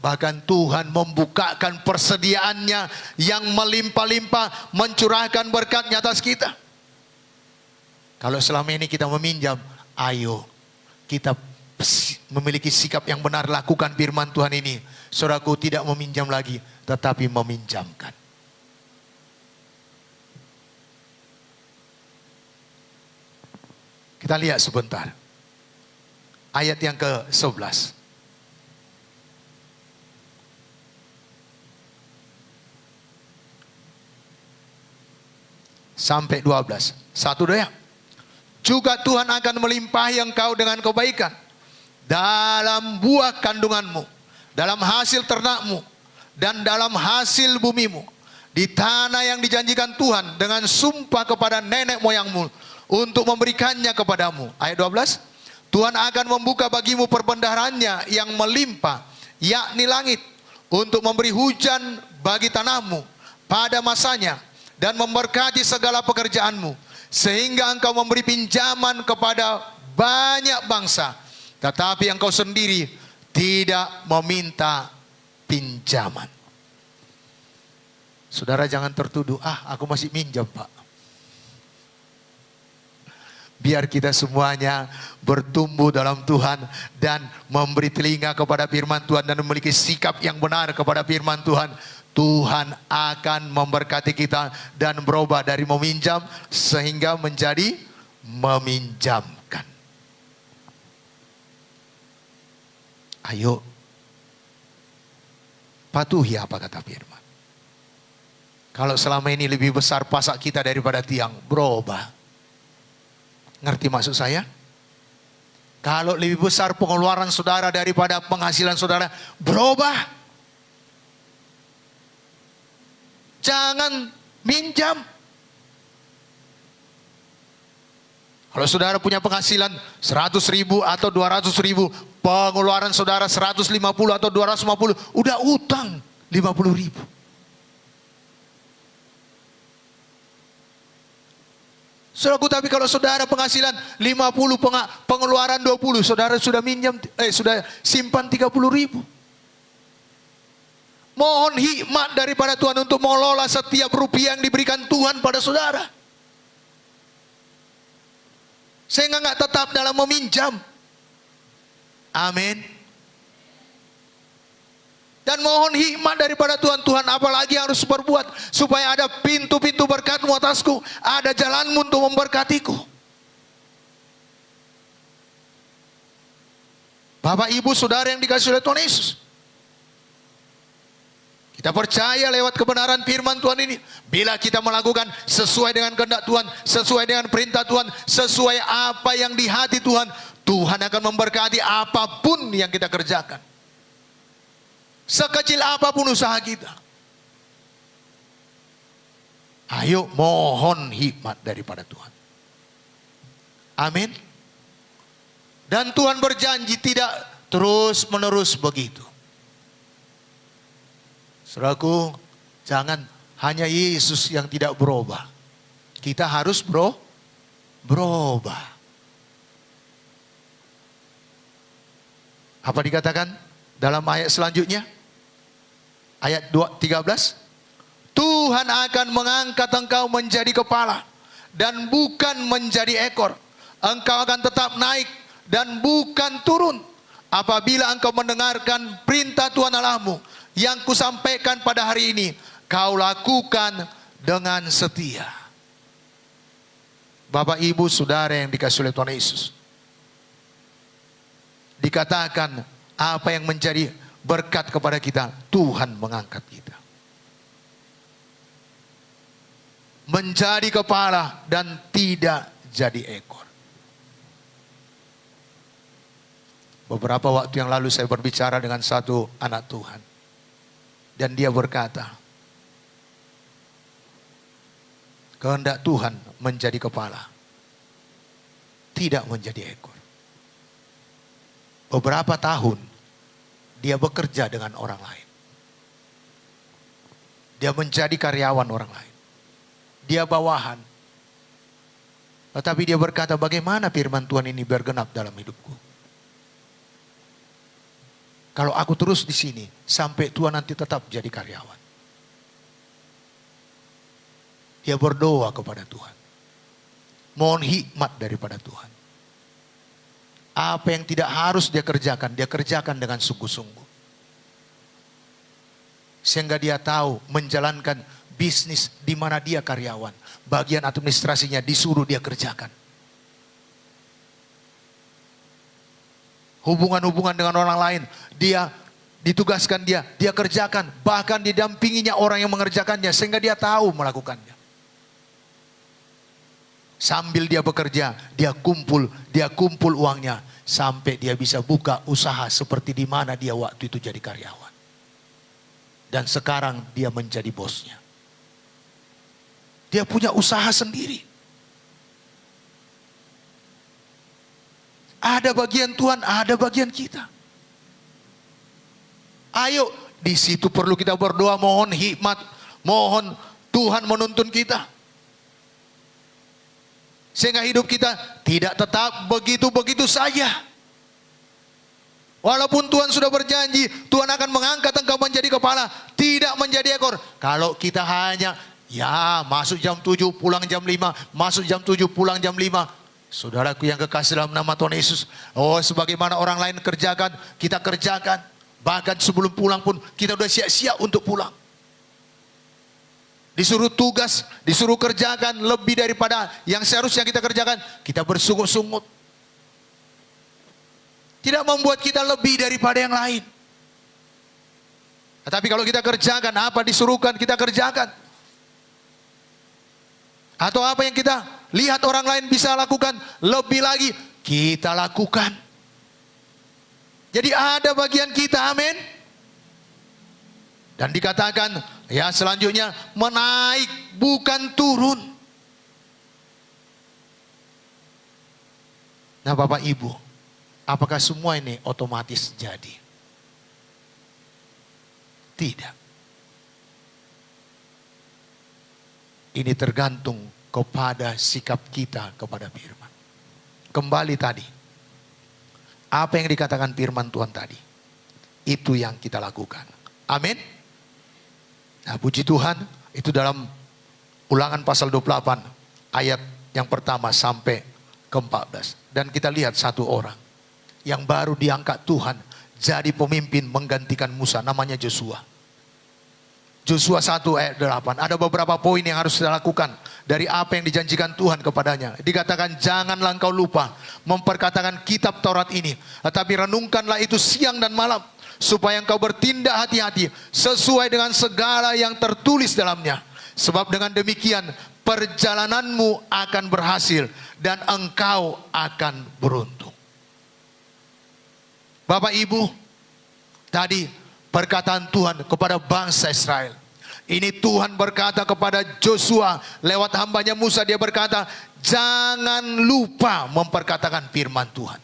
Bahkan Tuhan membukakan persediaannya yang melimpah-limpah, mencurahkan berkatnya atas kita. Kalau selama ini kita meminjam, ayo kita memiliki sikap yang benar, lakukan firman Tuhan ini. Saudaraku, tidak meminjam lagi, tetapi meminjamkan. Kita lihat sebentar. Ayat yang ke-11. Sampai 12. Satu daya. Juga Tuhan akan melimpahi engkau dengan kebaikan dalam buah kandunganmu, dalam hasil ternakmu, dan dalam hasil bumimu, di tanah yang dijanjikan Tuhan dengan sumpah kepada nenek moyangmu untuk memberikannya kepadamu. Ayat 12. Tuhan akan membuka bagimu perbendaharanya yang melimpah, yakni langit, untuk memberi hujan bagi tanahmu pada masanya, dan memberkati segala pekerjaanmu, sehingga engkau memberi pinjaman kepada banyak bangsa, tetapi engkau sendiri tidak meminta pinjaman. Saudara, jangan tertuduh, aku masih minjam Pak. Biar kita semuanya bertumbuh dalam Tuhan dan memberi telinga kepada firman Tuhan dan memiliki sikap yang benar kepada firman Tuhan. Tuhan akan memberkati kita dan berubah dari meminjam sehingga menjadi meminjamkan. Ayo, patuhi apa kata firman. Kalau selama ini lebih besar pasak kita daripada tiang, berubah. Ngerti maksud saya? Kalau lebih besar pengeluaran saudara daripada penghasilan saudara, berubah. Jangan minjam. Kalau saudara punya penghasilan 100.000 atau 200.000, pengeluaran saudara 150 atau 250, udah utang 50.000. Saudaraku, tapi kalau saudara penghasilan 50, pengeluaran 20, saudara sudah minjam, sudah simpan 30.000. Mohon hikmat daripada Tuhan untuk mengelola setiap rupiah yang diberikan Tuhan pada saudara. Sehingga nggak tetap dalam meminjam. Amin. Dan mohon hikmat daripada Tuhan. Tuhan, apalagi harus berbuat supaya ada pintu-pintu berkat-Mu atasku, ada jalan-Mu untuk memberkatiku. Bapak, Ibu, Saudara yang dikasihi oleh Tuhan Yesus, kita percaya lewat kebenaran firman Tuhan ini, bila kita melakukan sesuai dengan kehendak Tuhan, sesuai dengan perintah Tuhan, sesuai apa yang di hati Tuhan, Tuhan akan memberkati apapun yang kita kerjakan. Sekecil apapun usaha kita. Ayo mohon hikmat daripada Tuhan. Amin. Dan Tuhan berjanji tidak terus menerus begitu. Saudaraku, jangan hanya Yesus yang tidak berubah. Kita harus berubah. Apa dikatakan dalam ayat selanjutnya? Ayat 13. Tuhan akan mengangkat engkau menjadi kepala dan bukan menjadi ekor. Engkau akan tetap naik dan bukan turun. Apabila engkau mendengarkan perintah Tuhan Allahmu yang kusampaikan pada hari ini, kau lakukan dengan setia. Bapak, Ibu, Saudara yang dikasihi oleh Tuhan Yesus, dikatakan apa yang menjadi berkat kepada kita, Tuhan mengangkat kita menjadi kepala dan tidak jadi ekor. Beberapa waktu yang lalu saya berbicara dengan satu anak Tuhan. Dan dia berkata, kehendak Tuhan menjadi kepala, tidak menjadi ekor. Beberapa tahun dia bekerja dengan orang lain. Dia menjadi karyawan orang lain. Dia bawahan. Tetapi dia berkata, bagaimana firman Tuhan ini bergenap dalam hidupku? Kalau aku terus di sini, sampai tua nanti tetap jadi karyawan. Dia berdoa kepada Tuhan. Mohon hikmat daripada Tuhan. Apa yang tidak harus dia kerjakan dengan sungguh-sungguh. Sehingga dia tahu menjalankan bisnis di mana dia karyawan. Bagian administrasinya disuruh dia kerjakan. Hubungan-hubungan dengan orang lain, dia ditugaskan dia kerjakan. Bahkan didampinginya orang yang mengerjakannya sehingga dia tahu melakukannya. Sambil dia bekerja, dia kumpul uangnya sampai dia bisa buka usaha seperti di mana dia waktu itu jadi karyawan. Dan sekarang dia menjadi bosnya. Dia punya usaha sendiri. Ada bagian Tuhan, ada bagian kita. Ayo, di situ perlu kita berdoa, mohon hikmat, mohon Tuhan menuntun kita. Sehingga hidup kita tidak tetap begitu-begitu saja. Walaupun Tuhan sudah berjanji, Tuhan akan mengangkat engkau menjadi kepala, tidak menjadi ekor. Kalau kita hanya, masuk jam 7, pulang jam 5, masuk jam 7, pulang jam 5. Saudaraku yang kekasih dalam nama Tuhan Yesus, sebagaimana orang lain kerjakan, kita kerjakan. Bahkan sebelum pulang pun, kita sudah siap-siap untuk pulang. Disuruh tugas, disuruh kerjakan lebih daripada yang seharusnya kita kerjakan, kita bersungut-sungut. Tidak membuat kita lebih daripada yang lain. Tetapi kalau kita kerjakan, apa disuruhkan kita kerjakan. Atau apa yang kita lihat orang lain bisa lakukan, lebih lagi kita lakukan. Jadi ada bagian kita, amin. Dan dikatakan, selanjutnya menaik bukan turun. Nah Bapak Ibu, apakah semua ini otomatis jadi? Tidak. Ini tergantung kepada sikap kita kepada firman. Kembali tadi, apa yang dikatakan firman Tuhan tadi, itu yang kita lakukan. Amin. Nah puji Tuhan, itu dalam Ulangan pasal 28 ayat yang pertama sampai ke-14. Dan kita lihat satu orang yang baru diangkat Tuhan jadi pemimpin menggantikan Musa, namanya Joshua. Joshua 1 ayat 8. Ada beberapa poin yang harus kita lakukan dari apa yang dijanjikan Tuhan kepadanya. Dikatakan janganlah engkau lupa memperkatakan kitab Taurat ini, tetapi renungkanlah itu siang dan malam, supaya engkau bertindak hati-hati sesuai dengan segala yang tertulis dalamnya. Sebab dengan demikian perjalananmu akan berhasil dan engkau akan beruntung. Bapak Ibu, tadi perkataan Tuhan kepada bangsa Israel. Ini Tuhan berkata kepada Joshua lewat hambanya Musa, dia berkata, jangan lupa memperkatakan firman Tuhan.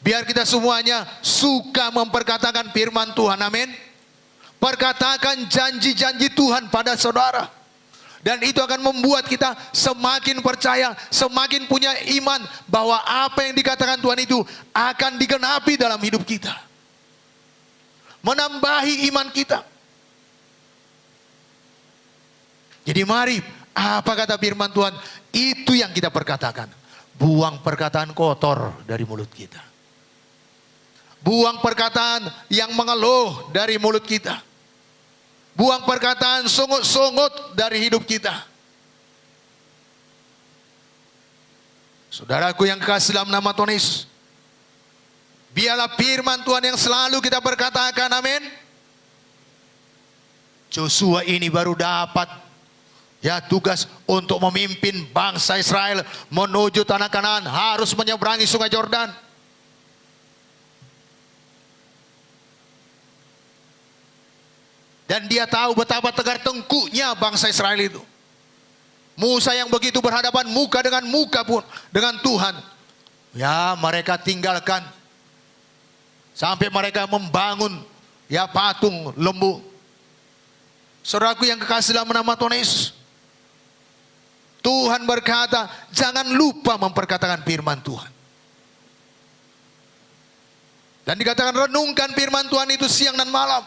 Biar kita semuanya suka memperkatakan firman Tuhan, amin. Perkatakan janji-janji Tuhan pada saudara. Dan itu akan membuat kita semakin percaya, semakin punya iman bahwa apa yang dikatakan Tuhan itu akan digenapi dalam hidup kita. Menambahi iman kita. Jadi mari, apa kata firman Tuhan? Itu yang kita perkatakan. Buang perkataan kotor dari mulut kita. Buang perkataan yang mengeluh dari mulut kita. Buang perkataan sungut-sungut dari hidup kita. Saudaraku yang kekasih dalam nama Tuhan Yesus, biarlah firman Tuhan yang selalu kita perkatakan, amin. Joshua ini baru dapat tugas untuk memimpin bangsa Israel menuju tanah Kanaan, harus menyeberangi sungai Yordan. Dan dia tahu betapa tegar tengkuknya bangsa Israel itu. Musa yang begitu berhadapan muka dengan muka pun dengan Tuhan. Mereka tinggalkan. Sampai mereka membangun patung lembu. Saudaraku yang kekasih dalam nama Tuhan Yesus. Tuhan berkata, jangan lupa memperkatakan firman Tuhan. Dan dikatakan renungkan firman Tuhan itu siang dan malam.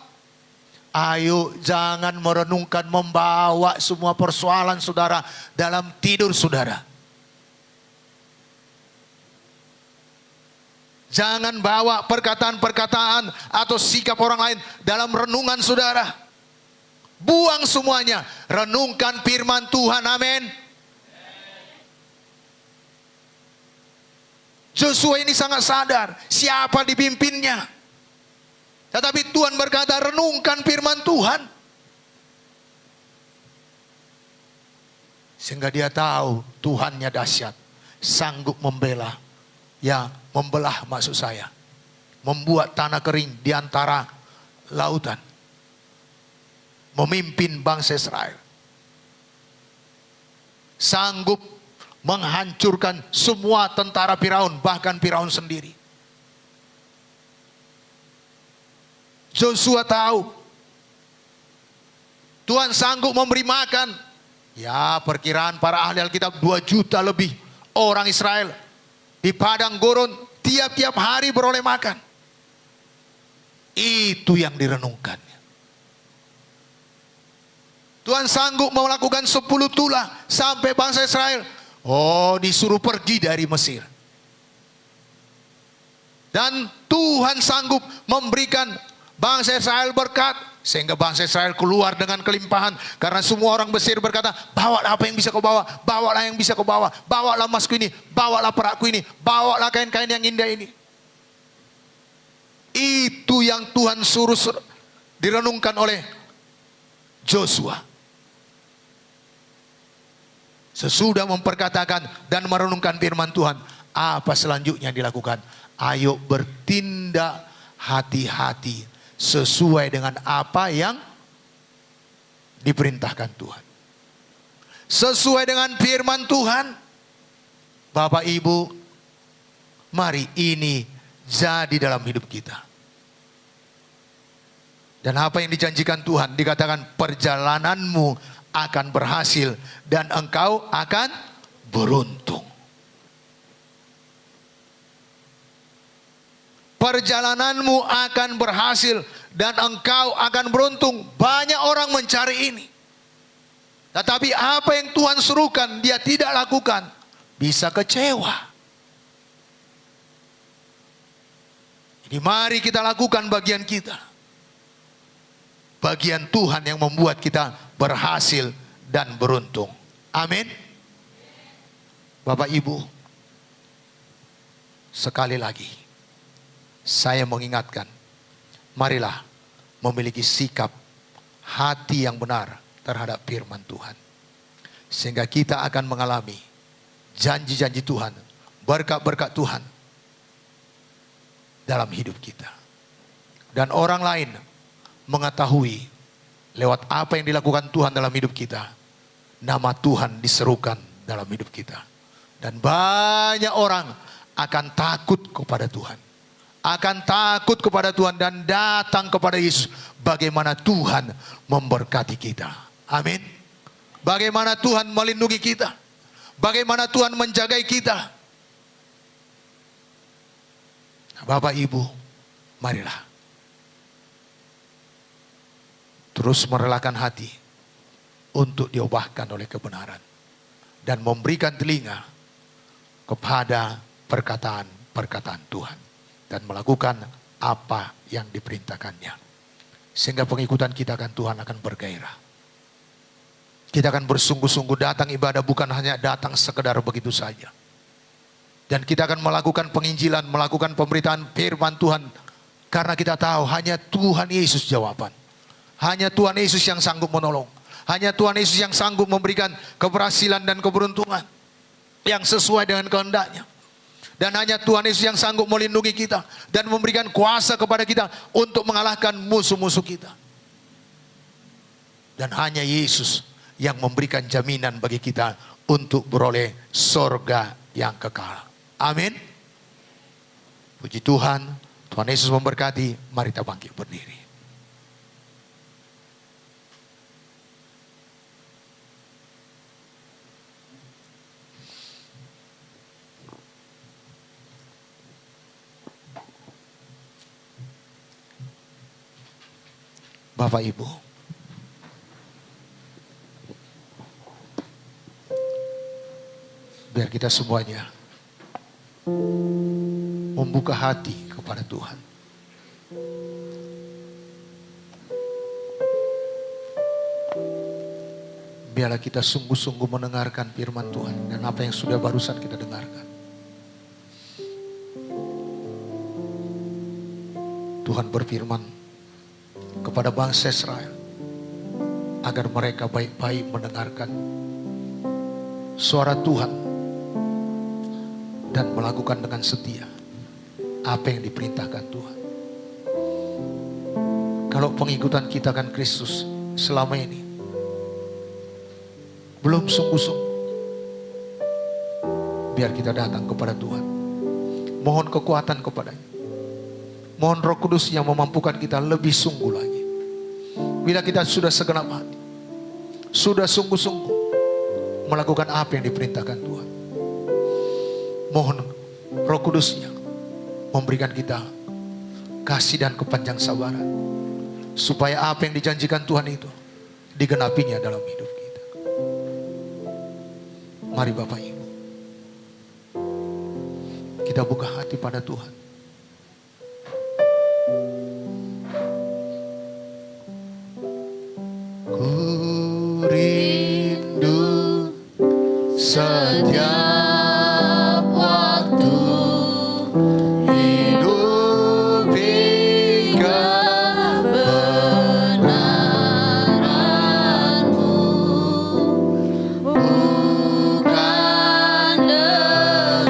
Ayo jangan merenungkan, membawa semua persoalan saudara dalam tidur saudara. Jangan bawa perkataan-perkataan atau sikap orang lain dalam renungan saudara. Buang semuanya, renungkan firman Tuhan, amin. Joshua ini sangat sadar siapa dipimpinnya. Tetapi Tuhan berkata, renungkan firman Tuhan. Sehingga dia tahu Tuhannya dahsyat, sanggup membela. Ya, membelah maksud saya. Membuat tanah kering di antara lautan. Memimpin bangsa Israel. Sanggup menghancurkan semua tentara Firaun, bahkan Firaun sendiri. Joshua tahu Tuhan sanggup memberi makan. Ya, perkiraan para ahli Alkitab 2 juta lebih orang Israel di padang gurun tiap-tiap hari beroleh makan. Itu yang direnungkan. Tuhan sanggup melakukan 10 tulah sampai bangsa Israel disuruh pergi dari Mesir. Dan Tuhan sanggup memberikan bangsa Israel berkat. Sehingga bangsa Israel keluar dengan kelimpahan. Karena semua orang Mesir berkata, bawalah apa yang bisa kau bawa. Bawalah yang bisa kau bawa. Bawalah emasku ini. Bawalah perakku ini. Bawalah kain-kain yang indah ini. Itu yang Tuhan suruh direnungkan oleh Joshua. Sesudah memperkatakan dan merenungkan firman Tuhan, apa selanjutnya dilakukan? Ayo bertindak hati-hati sesuai dengan apa yang diperintahkan Tuhan. Sesuai dengan firman Tuhan. Bapak Ibu, mari ini jadi dalam hidup kita. Dan apa yang dijanjikan Tuhan, dikatakan perjalananmu akan berhasil dan engkau akan beruntung. Perjalananmu akan berhasil dan engkau akan beruntung. Banyak orang mencari ini. Tetapi apa yang Tuhan suruhkan dia tidak lakukan, bisa kecewa. Jadi mari kita lakukan bagian kita. Bagian Tuhan yang membuat kita berhasil dan beruntung. Amin. Bapak Ibu, sekali lagi saya mengingatkan, marilah memiliki sikap hati yang benar terhadap firman Tuhan. Sehingga kita akan mengalami janji-janji Tuhan, berkat-berkat Tuhan dalam hidup kita. Dan orang lain mengetahui lewat apa yang dilakukan Tuhan dalam hidup kita, nama Tuhan diserukan dalam hidup kita. Dan banyak orang akan takut kepada Tuhan. Akan takut kepada Tuhan dan datang kepada Yesus. Bagaimana Tuhan memberkati kita. Amin. Bagaimana Tuhan melindungi kita. Bagaimana Tuhan menjagai kita. Bapak Ibu, marilah terus merelakan hati untuk diubahkan oleh kebenaran. Dan memberikan telinga kepada perkataan-perkataan Tuhan. Dan melakukan apa yang diperintahkannya. Sehingga pengikutan kita akan Tuhan akan bergairah. Kita akan bersungguh-sungguh datang ibadah, bukan hanya datang sekedar begitu saja. Dan kita akan melakukan penginjilan, melakukan pemberitaan firman Tuhan. Karena kita tahu hanya Tuhan Yesus jawaban. Hanya Tuhan Yesus yang sanggup menolong. Hanya Tuhan Yesus yang sanggup memberikan keberhasilan dan keberuntungan yang sesuai dengan kehendaknya. Dan hanya Tuhan Yesus yang sanggup melindungi kita dan memberikan kuasa kepada kita untuk mengalahkan musuh-musuh kita. Dan hanya Yesus yang memberikan jaminan bagi kita untuk beroleh sorga yang kekal. Amin. Puji Tuhan, Tuhan Yesus memberkati. Mari kita bangkit berdiri. Bapak Ibu, biar kita semuanya membuka hati kepada Tuhan. Biarlah kita sungguh-sungguh mendengarkan firman Tuhan dan apa yang sudah barusan kita dengarkan. Tuhan berfirman kepada bangsa Israel agar mereka baik-baik mendengarkan suara Tuhan dan melakukan dengan setia apa yang diperintahkan Tuhan. Kalau pengikutan kita kan Kristus selama ini belum sungguh-sungguh, biar kita datang kepada Tuhan, mohon kekuatan kepadanya, mohon Roh Kudus yang memampukan kita lebih sungguh lagi. Bila kita sudah segenap hati, sudah sungguh-sungguh melakukan apa yang diperintahkan Tuhan, mohon Roh Kudusnya memberikan kita kasih dan kepanjang sabaran, supaya apa yang dijanjikan Tuhan itu digenapinya dalam hidup kita. Mari Bapak Ibu, kita buka hati pada Tuhan. Ku rindu setiap waktu hidupi kebenaran-Mu, bukan dengan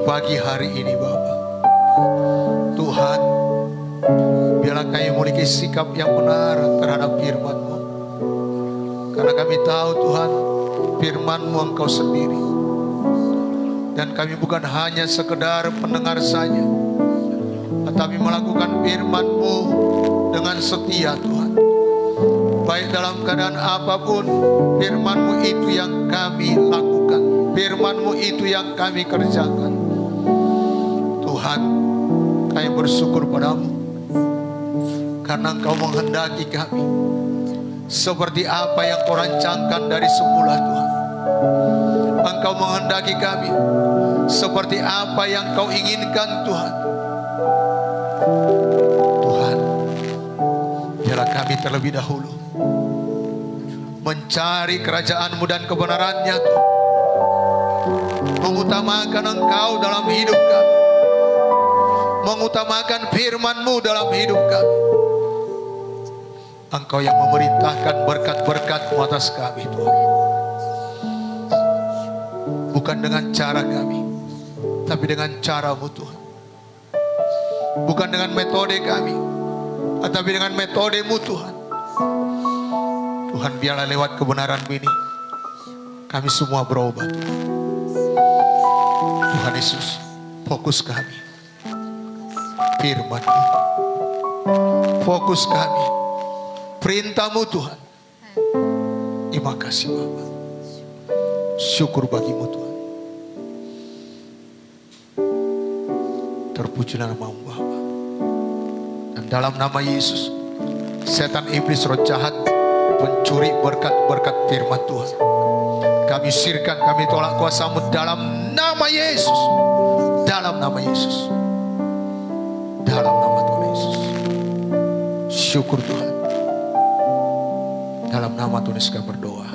pagi hari ini Bapa, Tuhan, biarlah kami memiliki sikap yang benar terhadap firman-Mu. Karena kami tahu Tuhan, firman-Mu Engkau sendiri. Dan kami bukan hanya sekedar pendengar saja, tetapi melakukan firman-Mu dengan setia Tuhan. Baik dalam keadaan apapun, firman-Mu itu yang kami lakukan, firman-Mu itu yang kami kerjakan. Tuhan, kami bersyukur padamu karena Engkau menghendaki kami seperti apa yang Kau rancangkan dari semula Tuhan. Engkau menghendaki kami seperti apa yang Kau inginkan Tuhan. Tuhan, biarlah kami terlebih dahulu mencari kerajaan-Mu dan kebenaran-Nya Tuhan, mengutamakan Engkau dalam hidup kami, mengutamakan firman-Mu dalam hidup kami. Engkau yang memerintahkan berkat-berkat-Mu atas kami Tuhan. Bukan dengan cara kami, tapi dengan cara-Mu Tuhan. Bukan dengan metode kami, tetapi dengan metode-Mu Tuhan. Tuhan, biarlah lewat kebenaran-Mu ini kami semua berubah. Tuhan Yesus, fokus kami firman-Mu, fokus kami perintah-Mu Tuhan. Terima kasih Bapa, syukur bagi-Mu Tuhan. Terpuji nama-Mu Bapa. Dan dalam nama Yesus, setan, iblis, roh jahat, pencuri berkat-berkat firman Tuhan, kami sirkan, kami tolak kuasa-Mu dalam nama Yesus. Dalam nama Yesus. Dalam nama Tuhan Yesus. Syukur Tuhan. Dalam nama Tuhan Yesus kami berdoa.